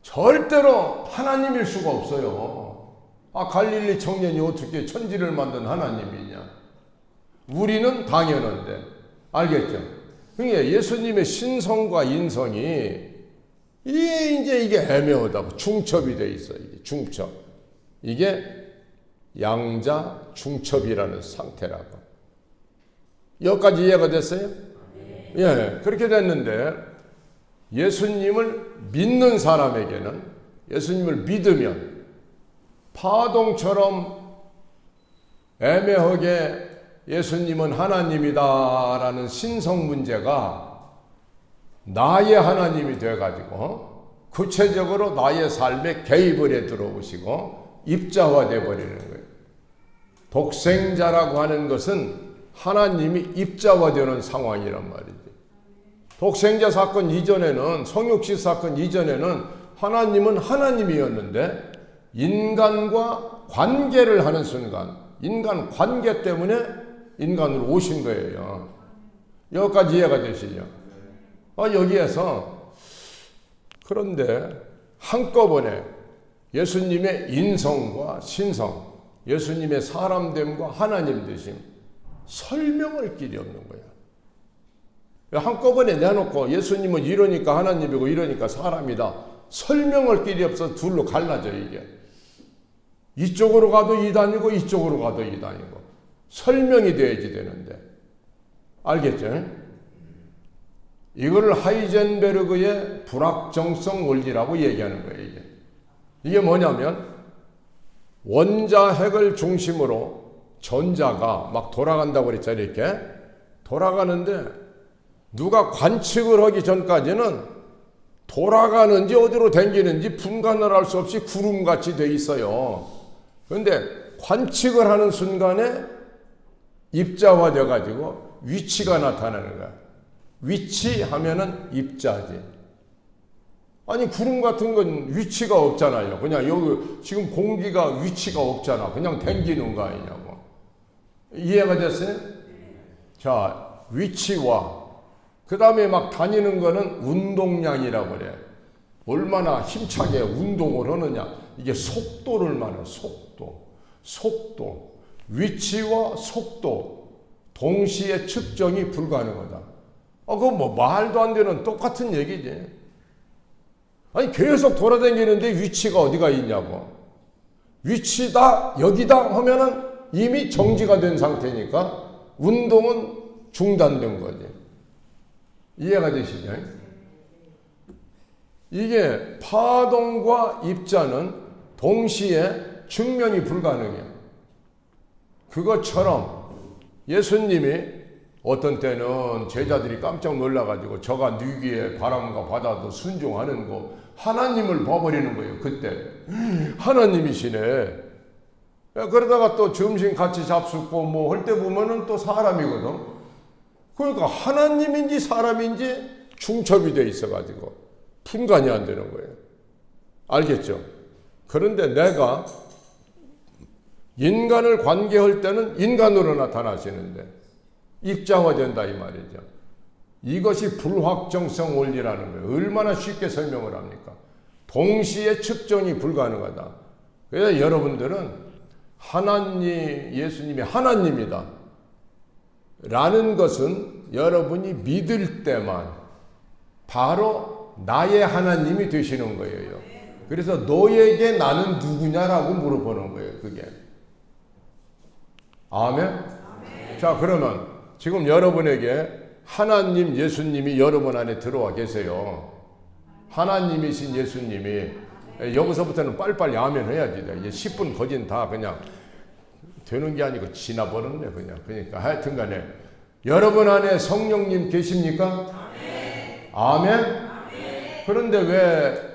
절대로 하나님일 수가 없어요. 갈릴리 청년이 어떻게 천지를 만든 하나님이냐. 우리는 당연한데. 알겠죠? 그러니까 예수님의 신성과 인성이 이게 애매하다고 중첩이 돼 있어요. 이게 중첩. 이게 양자 중첩이라는 상태라고. 여기까지 이해가 됐어요? 예, 그렇게 됐는데 예수님을 믿는 사람에게는 예수님을 믿으면 파동처럼 애매하게 예수님은 하나님이다라는 신성 문제가 나의 하나님이 돼가지고 구체적으로 나의 삶에 개입을 해 들어오시고 입자화돼 버리는 거예요. 독생자라고 하는 것은 하나님이 입자화되는 상황이란 말이지. 독생자 사건 이전에는 성육시 사건 이전에는 하나님은 하나님이었는데 인간과 관계를 하는 순간, 인간 관계 때문에 인간으로 오신 거예요. 여기까지 이해가 되시죠? 여기에서 그런데 한꺼번에 예수님의 인성과 신성, 예수님의 사람됨과 하나님 되심, 설명할 길이 없는 거예요. 한꺼번에 내놓고 예수님은 이러니까 하나님이고 이러니까 사람이다. 설명할 길이 없어서 둘로 갈라져 이게. 이쪽으로 가도 이단이고 이쪽으로 가도 이단이고. 설명이 돼야지 되는데. 알겠죠? 이거를 하이젠베르그의 불확정성 원리라고 얘기하는 거예요. 이게 뭐냐면 원자핵을 중심으로 전자가 막 돌아간다고 그랬잖아요. 이렇게 돌아가는데 누가 관측을 하기 전까지는 돌아가는지 어디로 댕기는지 분간을 할 수 없이 구름같이 돼 있어요. 그런데 관측을 하는 순간에 입자화돼 가지고 위치가 나타나는 거야. 위치하면은 입자지. 아니 구름 같은 건 위치가 없잖아요. 그냥 여기 지금 공기가 위치가 없잖아. 그냥 댕기는 거 아니냐고. 이해가 됐어요? 자, 위치와 그 다음에 막 다니는 거는 운동량이라고 그래. 얼마나 힘차게 운동을 하느냐. 이게 속도를 말해. 속도. 위치와 속도 동시에 측정이 불가능하다. 그거 뭐 말도 안 되는 똑같은 얘기지. 아니 계속 돌아다니는데 위치가 어디가 있냐고. 위치다 여기다 하면은 이미 정지가 된 상태니까 운동은 중단된 거지. 이해가 되시죠? 이게 파동과 입자는 동시에 측면이 불가능해요. 그것처럼 예수님이 어떤 때는 제자들이 깜짝 놀라가지고 저가 뉘기에 바람과 바다도 순종하는 거 하나님을 봐버리는 거예요. 그때 하나님이시네. 그러다가 또 점심 같이 잡숫고 뭐 할 때 보면은 또 사람이거든. 그러니까 하나님인지 사람인지 중첩이 돼 있어가지고 분간이 안 되는 거예요. 알겠죠? 그런데 내가 인간을 관계할 때는 인간으로 나타나시는데 입자화된다 이 말이죠. 이것이 불확정성 원리라는 거예요. 얼마나 쉽게 설명을 합니까? 동시에 측정이 불가능하다. 그래서 여러분들은 하나님, 예수님이 하나님이다 라는 것은 여러분이 믿을 때만 바로 나의 하나님이 되시는 거예요. 그래서 너에게 나는 누구냐라고 물어보는 거예요. 그게. 아멘? 자, 그러면 지금 여러분에게 하나님 예수님이 여러분 안에 들어와 계세요. 하나님이신 예수님이 여기서부터는 빨리빨리 아멘 해야지. 이제 10분 거진 다 그냥 되는 게 아니고 지나버렸네 그냥. 그러니까 하여튼 간에 여러분 안에 성령님 계십니까? 아멘. 아멘? 그런데 왜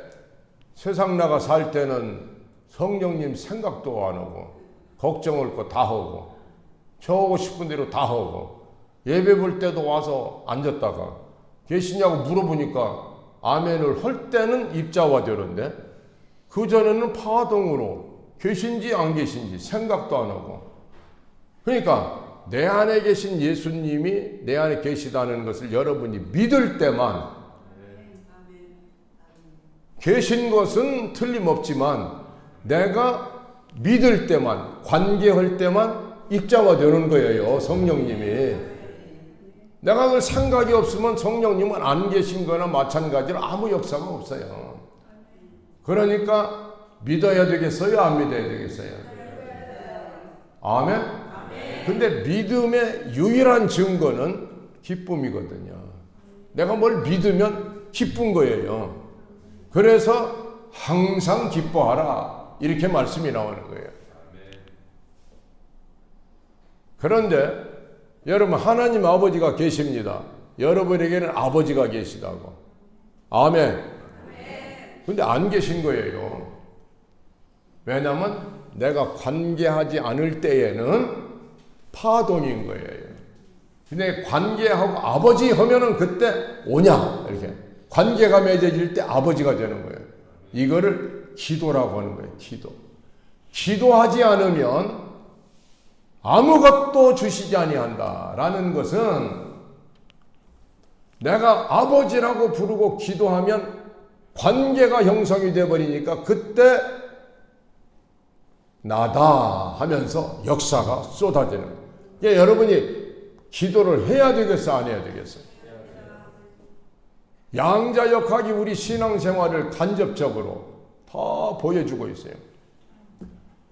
세상 나가 살 때는 성령님 생각도 안 하고 걱정할 거 다 하고 저 하고 싶은 대로 다 하고 예배 볼 때도 와서 앉았다가 계시냐고 물어보니까 아멘을 할 때는 입자화되는데 그전에는 파동으로 계신지 안 계신지 생각도 안 하고. 그러니까 내 안에 계신 예수님이 내 안에 계시다는 것을 여러분이 믿을 때만 계신 것은 틀림없지만 내가 믿을 때만 관계할 때만 입자화되는 거예요. 성령님이. 내가 그걸 생각이 없으면 성령님은 안 계신 거나 마찬가지로 아무 역사가 없어요. 그러니까 믿어야 되겠어요? 안 믿어야 되겠어요? 아멘? 근데 믿음의 유일한 증거는 기쁨이거든요. 내가 뭘 믿으면 기쁜 거예요. 그래서 항상 기뻐하라 이렇게 말씀이 나오는 거예요. 그런데 여러분 하나님 아버지가 계십니다. 여러분에게는 아버지가 계시다고. 아멘. 근데 안 계신 거예요. 왜냐하면 내가 관계하지 않을 때에는 파동인 거예요. 근데 관계하고 아버지 하면은 그때 오냐 이렇게 관계가 맺어질 때 아버지가 되는 거예요. 이거를 기도라고 하는 거예요. 기도. 기도하지 않으면 아무것도 주시지 아니한다라는 것은 내가 아버지라고 부르고 기도하면 관계가 형성이 되어버리니까 그때 나다 하면서 역사가 쏟아지는 거예요. 그러니까 여러분이 기도를 해야 되겠어, 안 해야 되겠어? 양자역학이 우리 신앙생활을 간접적으로 다 보여주고 있어요.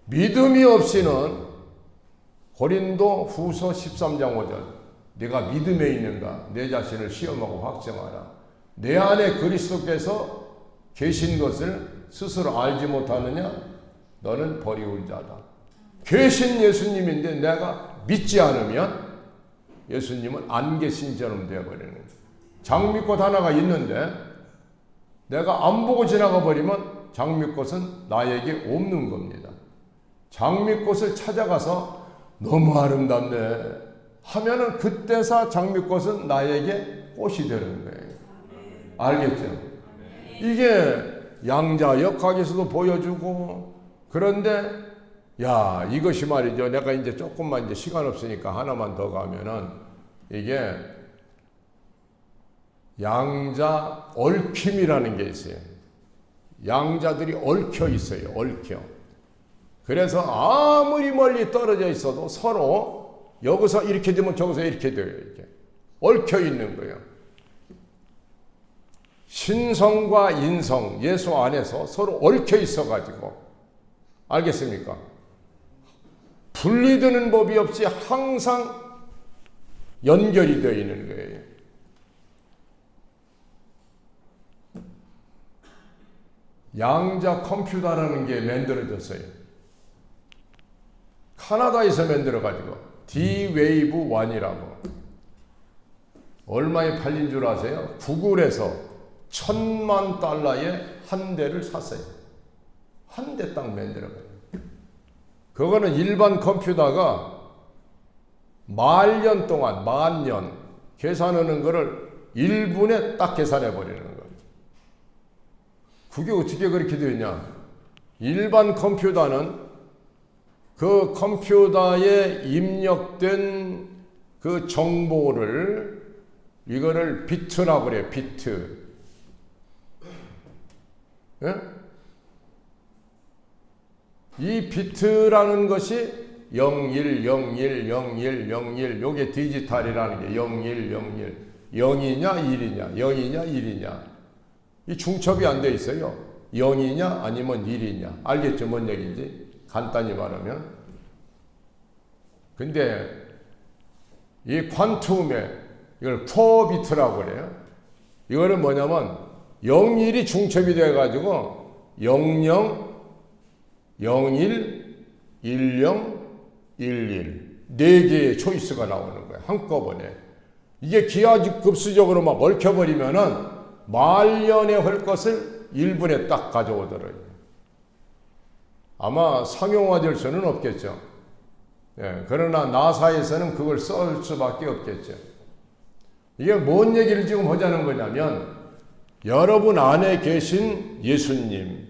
믿음이 없이는 고린도 후서 13장 5절 네가 믿음에 있는가 내 자신을 시험하고 확정하라. 내 안에 그리스도께서 계신 것을 스스로 알지 못하느냐? 너는 버리운 자다. 계신 예수님인데 내가 믿지 않으면 예수님은 안 계신 처럼 되어버리는 거예요. 장미꽃 하나가 있는데 내가 안 보고 지나가 버리면 장미꽃은 나에게 없는 겁니다. 장미꽃을 찾아가서 너무 아름답네 하면은 그때서 장미꽃은 나에게 꽃이 되는 거예요. 알겠죠? 이게 양자역학에서도 보여주고, 그런데 야 이것이 말이죠. 내가 이제 조금만 이제 시간 없으니까 하나만 더 가면은 이게 양자 얽힘이라는 게 있어요. 양자들이 얽혀 있어요. 얽혀. 그래서 아무리 멀리 떨어져 있어도 서로 여기서 이렇게 되면 저기서 이렇게 돼요. 이렇게 얽혀 있는 거예요. 신성과 인성, 예수 안에서 서로 얽혀 있어가지고, 알겠습니까? 분리되는 법이 없이 항상 연결이 되어 있는 거예요. 양자 컴퓨터라는 게 만들어졌어요. 카나다에서 만들어가지고 D-Wave 1이라고. 얼마에 팔린 줄 아세요? 구글에서 $10,000,000에 한 대를 샀어요. 한 대 딱 만들어가지고. 그거는 일반 컴퓨터가 10,000년 동안, 10,000년 계산하는 거를 1분에 딱 계산해 버리는 거예요. 그게 어떻게 그렇게 되냐? 일반 컴퓨터는 그 컴퓨터에 입력된 그 정보를 이거를 비트라고 그래요. 비트. 예? 이 비트라는 것이 01, 01, 01, 01 요게 디지털이라는 게 01, 01 0이냐 1이냐 0이냐 1이냐 이 중첩이 안 돼 있어요. 0이냐 아니면 1이냐. 알겠죠? 뭔 얘기인지? 간단히 말하면. 근데 이 퀀텀에 이걸 코어비트라고 그래요. 이거는 뭐냐면 01이 중첩이 돼가지고 00, 01, 10, 11 네 개의 초이스가 나오는 거예요. 한꺼번에. 이게 기하급수적으로 막 얽혀버리면은 말년에 할 것을 1분에 딱 가져오더라고요. 아마 상용화될 수는 없겠죠. 예, 그러나 나사에서는 그걸 쓸 수밖에 없겠죠. 이게 뭔 얘기를 지금 하자는 거냐면 여러분 안에 계신 예수님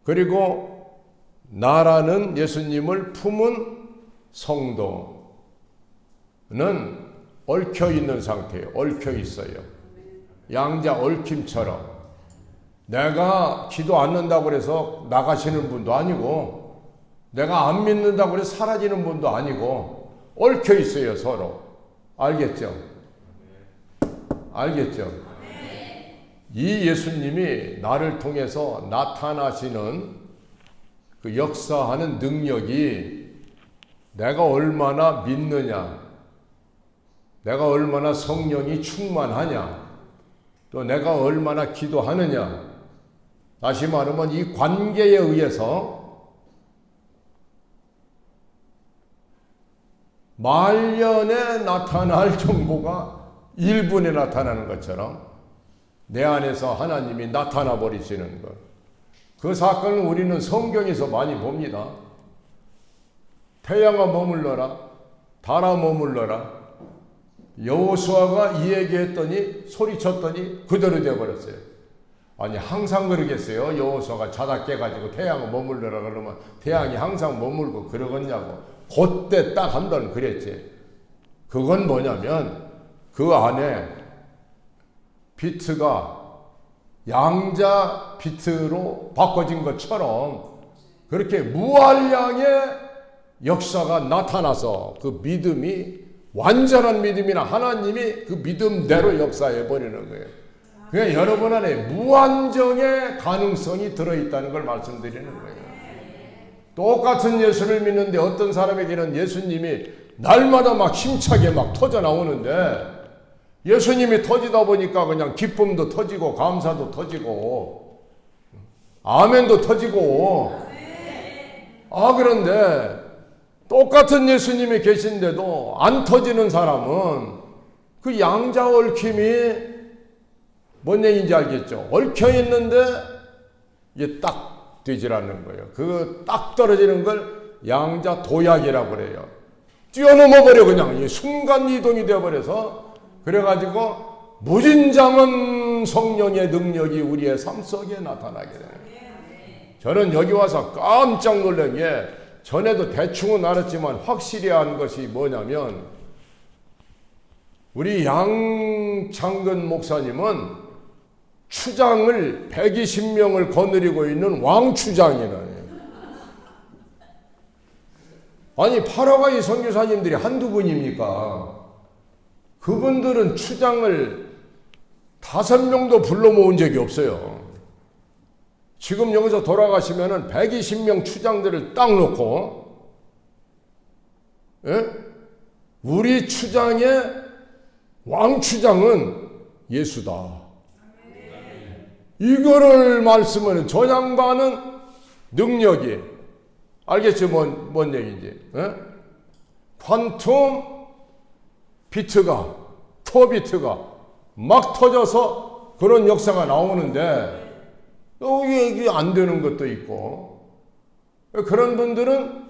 그리고 나라는 예수님을 품은 성도는 얽혀 있는 상태예요. 얽혀 있어요. 양자 얽힘처럼. 내가 기도 안 넣는다고 해서 나가시는 분도 아니고 내가 안 믿는다고 해서 사라지는 분도 아니고 얽혀 있어요. 서로. 알겠죠? 알겠죠? 이 예수님이 나를 통해서 나타나시는 그 역사하는 능력이 내가 얼마나 믿느냐, 내가 얼마나 성령이 충만하냐, 또 내가 얼마나 기도하느냐. 다시 말하면 이 관계에 의해서 말년에 나타날 정보가 1분에 나타나는 것처럼 내 안에서 하나님이 나타나 버리시는 것. 그 사건을 우리는 성경에서 많이 봅니다. 태양아 머물러라, 달아 머물러라. 여호수아가 이 얘기했더니 소리쳤더니 그대로 되어버렸어요. 아니 항상 그러겠어요? 여호수아가 자다 깨가지고 태양을 머물러라 그러면 태양이 항상 머물고 그러겠냐고. 그때 딱 한 번 그랬지. 그건 뭐냐면 그 안에 비트가 양자 비트로 바꿔진 것처럼 그렇게 무한량의 역사가 나타나서 그 믿음이 완전한 믿음이나 하나님이 그 믿음대로 역사해 버리는 거예요. 그러니까 여러분 안에 무한정의 가능성이 들어있다는 걸 말씀드리는 거예요. 똑같은 예수를 믿는데 어떤 사람에게는 예수님이 날마다 막 힘차게 막 터져 나오는데 예수님이 터지다 보니까 그냥 기쁨도 터지고 감사도 터지고 아멘도 터지고 그런데 똑같은 예수님이 계신데도 안 터지는 사람은 그 양자 얽힘이 뭔 얘기인지 알겠죠? 얽혀 있는데 이게 딱 되질 않는 거예요. 그 딱 떨어지는 걸 양자 도약이라고 그래요. 뛰어넘어 버려 그냥 순간 이동이 되어 버려서 그래가지고 무진장한 성령의 능력이 우리의 삶 속에 나타나게 돼요. 저는 여기 와서 깜짝 놀란 게 전에도 대충은 알았지만 확실히 한 것이 뭐냐면 우리 양창근 목사님은 추장을 120명을 거느리고 있는 왕추장이라네요. 아니 파라과이 선교사님들이 한두 분입니까? 그분들은 추장을 5명도 불러 모은 적이 없어요. 지금 여기서 돌아가시면은 120명 추장들을 딱 놓고, 우리 추장의 왕추장은 예수다. 이거를 말씀하는 저 양반은 능력이, 알겠죠? 뭔 얘기인지. 퀀텀 비트가, 코비트가 막 터져서 그런 역사가 나오는데, 이게 안 되는 것도 있고, 그런 분들은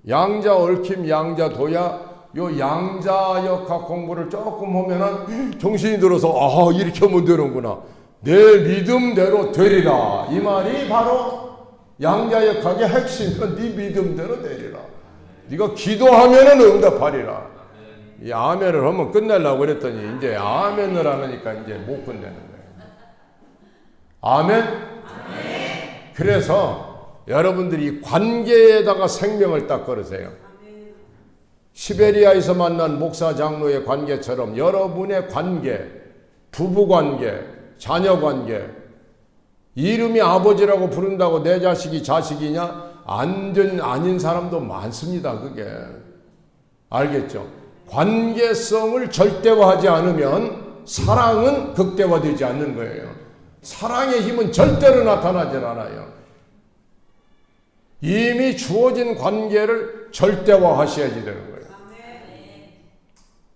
양자 얽힘, 양자 도야, 요 양자역학 공부를 조금 하면은 정신이 들어서, 이렇게 하면 되는구나. 내 믿음대로 되리라. 이 말이 바로 양자역학의 핵심은 네 믿음대로 되리라. 네가 기도하면은 응답하리라. 이 아멘을 하면 끝내려고 그랬더니 이제 아멘을 안 하니까 이제 못 끝내는 거예요. 아멘? 그래서 여러분들이 관계에다가 생명을 딱 걸으세요. 시베리아에서 만난 목사 장로의 관계처럼 여러분의 관계, 부부 관계, 자녀 관계, 이름이 아버지라고 부른다고 내 자식이 자식이냐? 아닌 사람도 많습니다. 그게. 알겠죠? 관계성을 절대화하지 않으면 사랑은 극대화되지 않는 거예요. 사랑의 힘은 절대로 나타나질 않아요. 이미 주어진 관계를 절대화하셔야지 되는 거예요.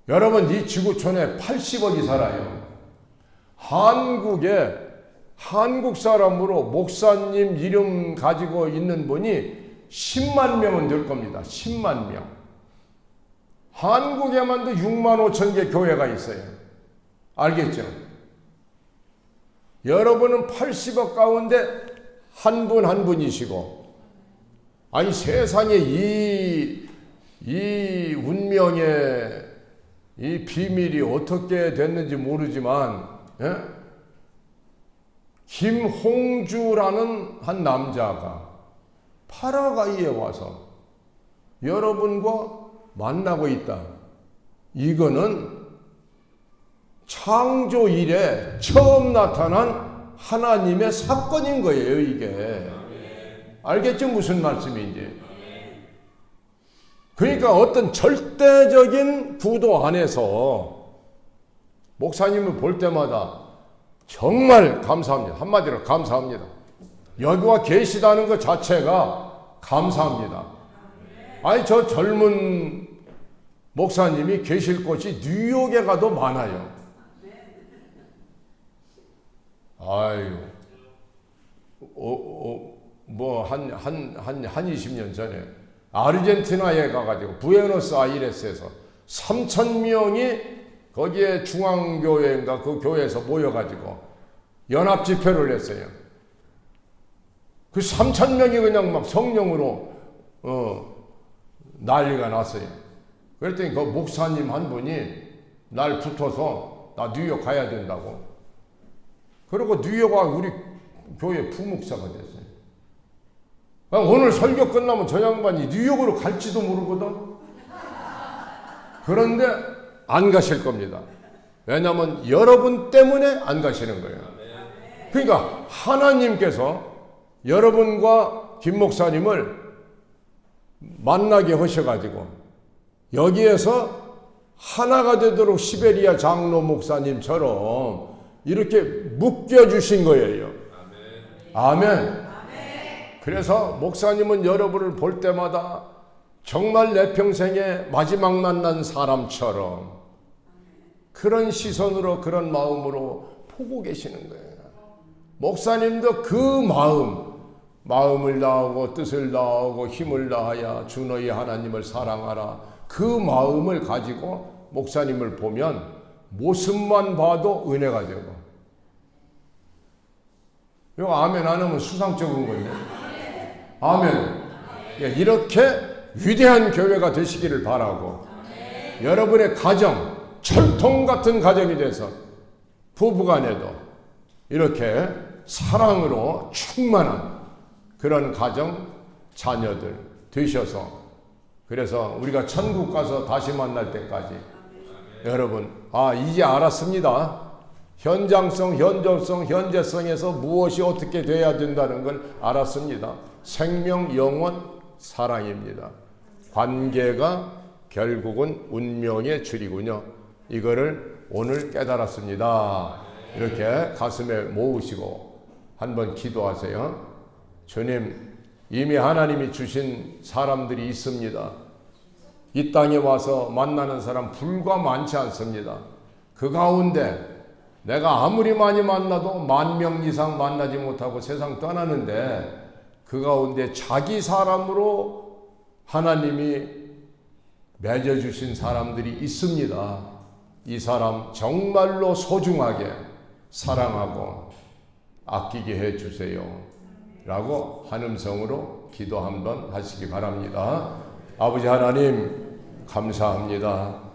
여러분, 이 지구촌에 80억이 살아요. 한국에 한국 사람으로 목사님 이름 가지고 있는 분이 10만 명은 될 겁니다. 10만 명. 한국에만도 6만 5천 개 교회가 있어요. 알겠죠? 여러분은 80억 가운데 한 분 한 분이시고, 아니 세상에 이 운명의 이 비밀이 어떻게 됐는지 모르지만, 김홍주라는 한 남자가 파라과이에 와서 여러분과 만나고 있다. 이거는 창조 이래 처음 나타난 하나님의 사건인 거예요, 이게. 알겠죠? 무슨 말씀인지. 그러니까 어떤 절대적인 구도 안에서 목사님을 볼 때마다 정말 감사합니다. 한마디로 감사합니다. 여기와 계시다는 것 자체가 감사합니다. 아니, 저 젊은 목사님이 계실 곳이 뉴욕에 가도 많아요. 아유, 한 20년 전에 아르헨티나에 가가지고 부에노스아이레스에서 3,000명이 거기에 중앙교회인가 그 교회에서 모여가지고 연합 집회를 했어요. 그 3,000명이 그냥 막 성령으로 난리가 났어요. 그랬더니 그 목사님 한 분이 날 붙어서 나 뉴욕 가야 된다고. 그리고 뉴욕 와 우리 교회 부목사가 됐어요. 오늘 설교 끝나면 저 양반이 뉴욕으로 갈지도 모르거든. 그런데 안 가실 겁니다. 왜냐하면 여러분 때문에 안 가시는 거예요. 그러니까 하나님께서 여러분과 김 목사님을 만나게 하셔가지고 여기에서 하나가 되도록 시베리아 장로 목사님처럼 이렇게 묶여주신 거예요. 아멘. 그래서 목사님은 여러분을 볼 때마다 정말 내 평생에 마지막 만난 사람처럼 그런 시선으로 그런 마음으로 보고 계시는 거예요. 목사님도 그 마음을 다하고 뜻을 다하고 힘을 다하여 주 너희 하나님을 사랑하라, 그 마음을 가지고 목사님을 보면 모습만 봐도 은혜가 되고. 이거 아멘 안 하면 수상쩍은 건데. 아멘. 이렇게 위대한 교회가 되시기를 바라고, 여러분의 가정 철통 같은 가정이 돼서 부부간에도 이렇게 사랑으로 충만한 그런 가정 자녀들 되셔서, 그래서 우리가 천국 가서 다시 만날 때까지 여러분 이제 알았습니다. 현장성, 현존성, 현재성에서 무엇이 어떻게 돼야 된다는 걸 알았습니다. 생명, 영원, 사랑입니다. 관계가 결국은 운명의 줄이군요. 이거를 오늘 깨달았습니다. 이렇게 가슴에 모으시고 한번 기도하세요. 주님, 이미 하나님이 주신 사람들이 있습니다. 이 땅에 와서 만나는 사람 불과 많지 않습니다. 그 가운데 내가 아무리 많이 만나도 10,000명 이상 만나지 못하고 세상 떠나는데, 그 가운데 자기 사람으로 하나님이 맺어주신 사람들이 있습니다. 이 사람 정말로 소중하게 사랑하고 아끼게 해주세요 라고 한음성으로 기도 한번 하시기 바랍니다. 아버지 하나님 감사합니다.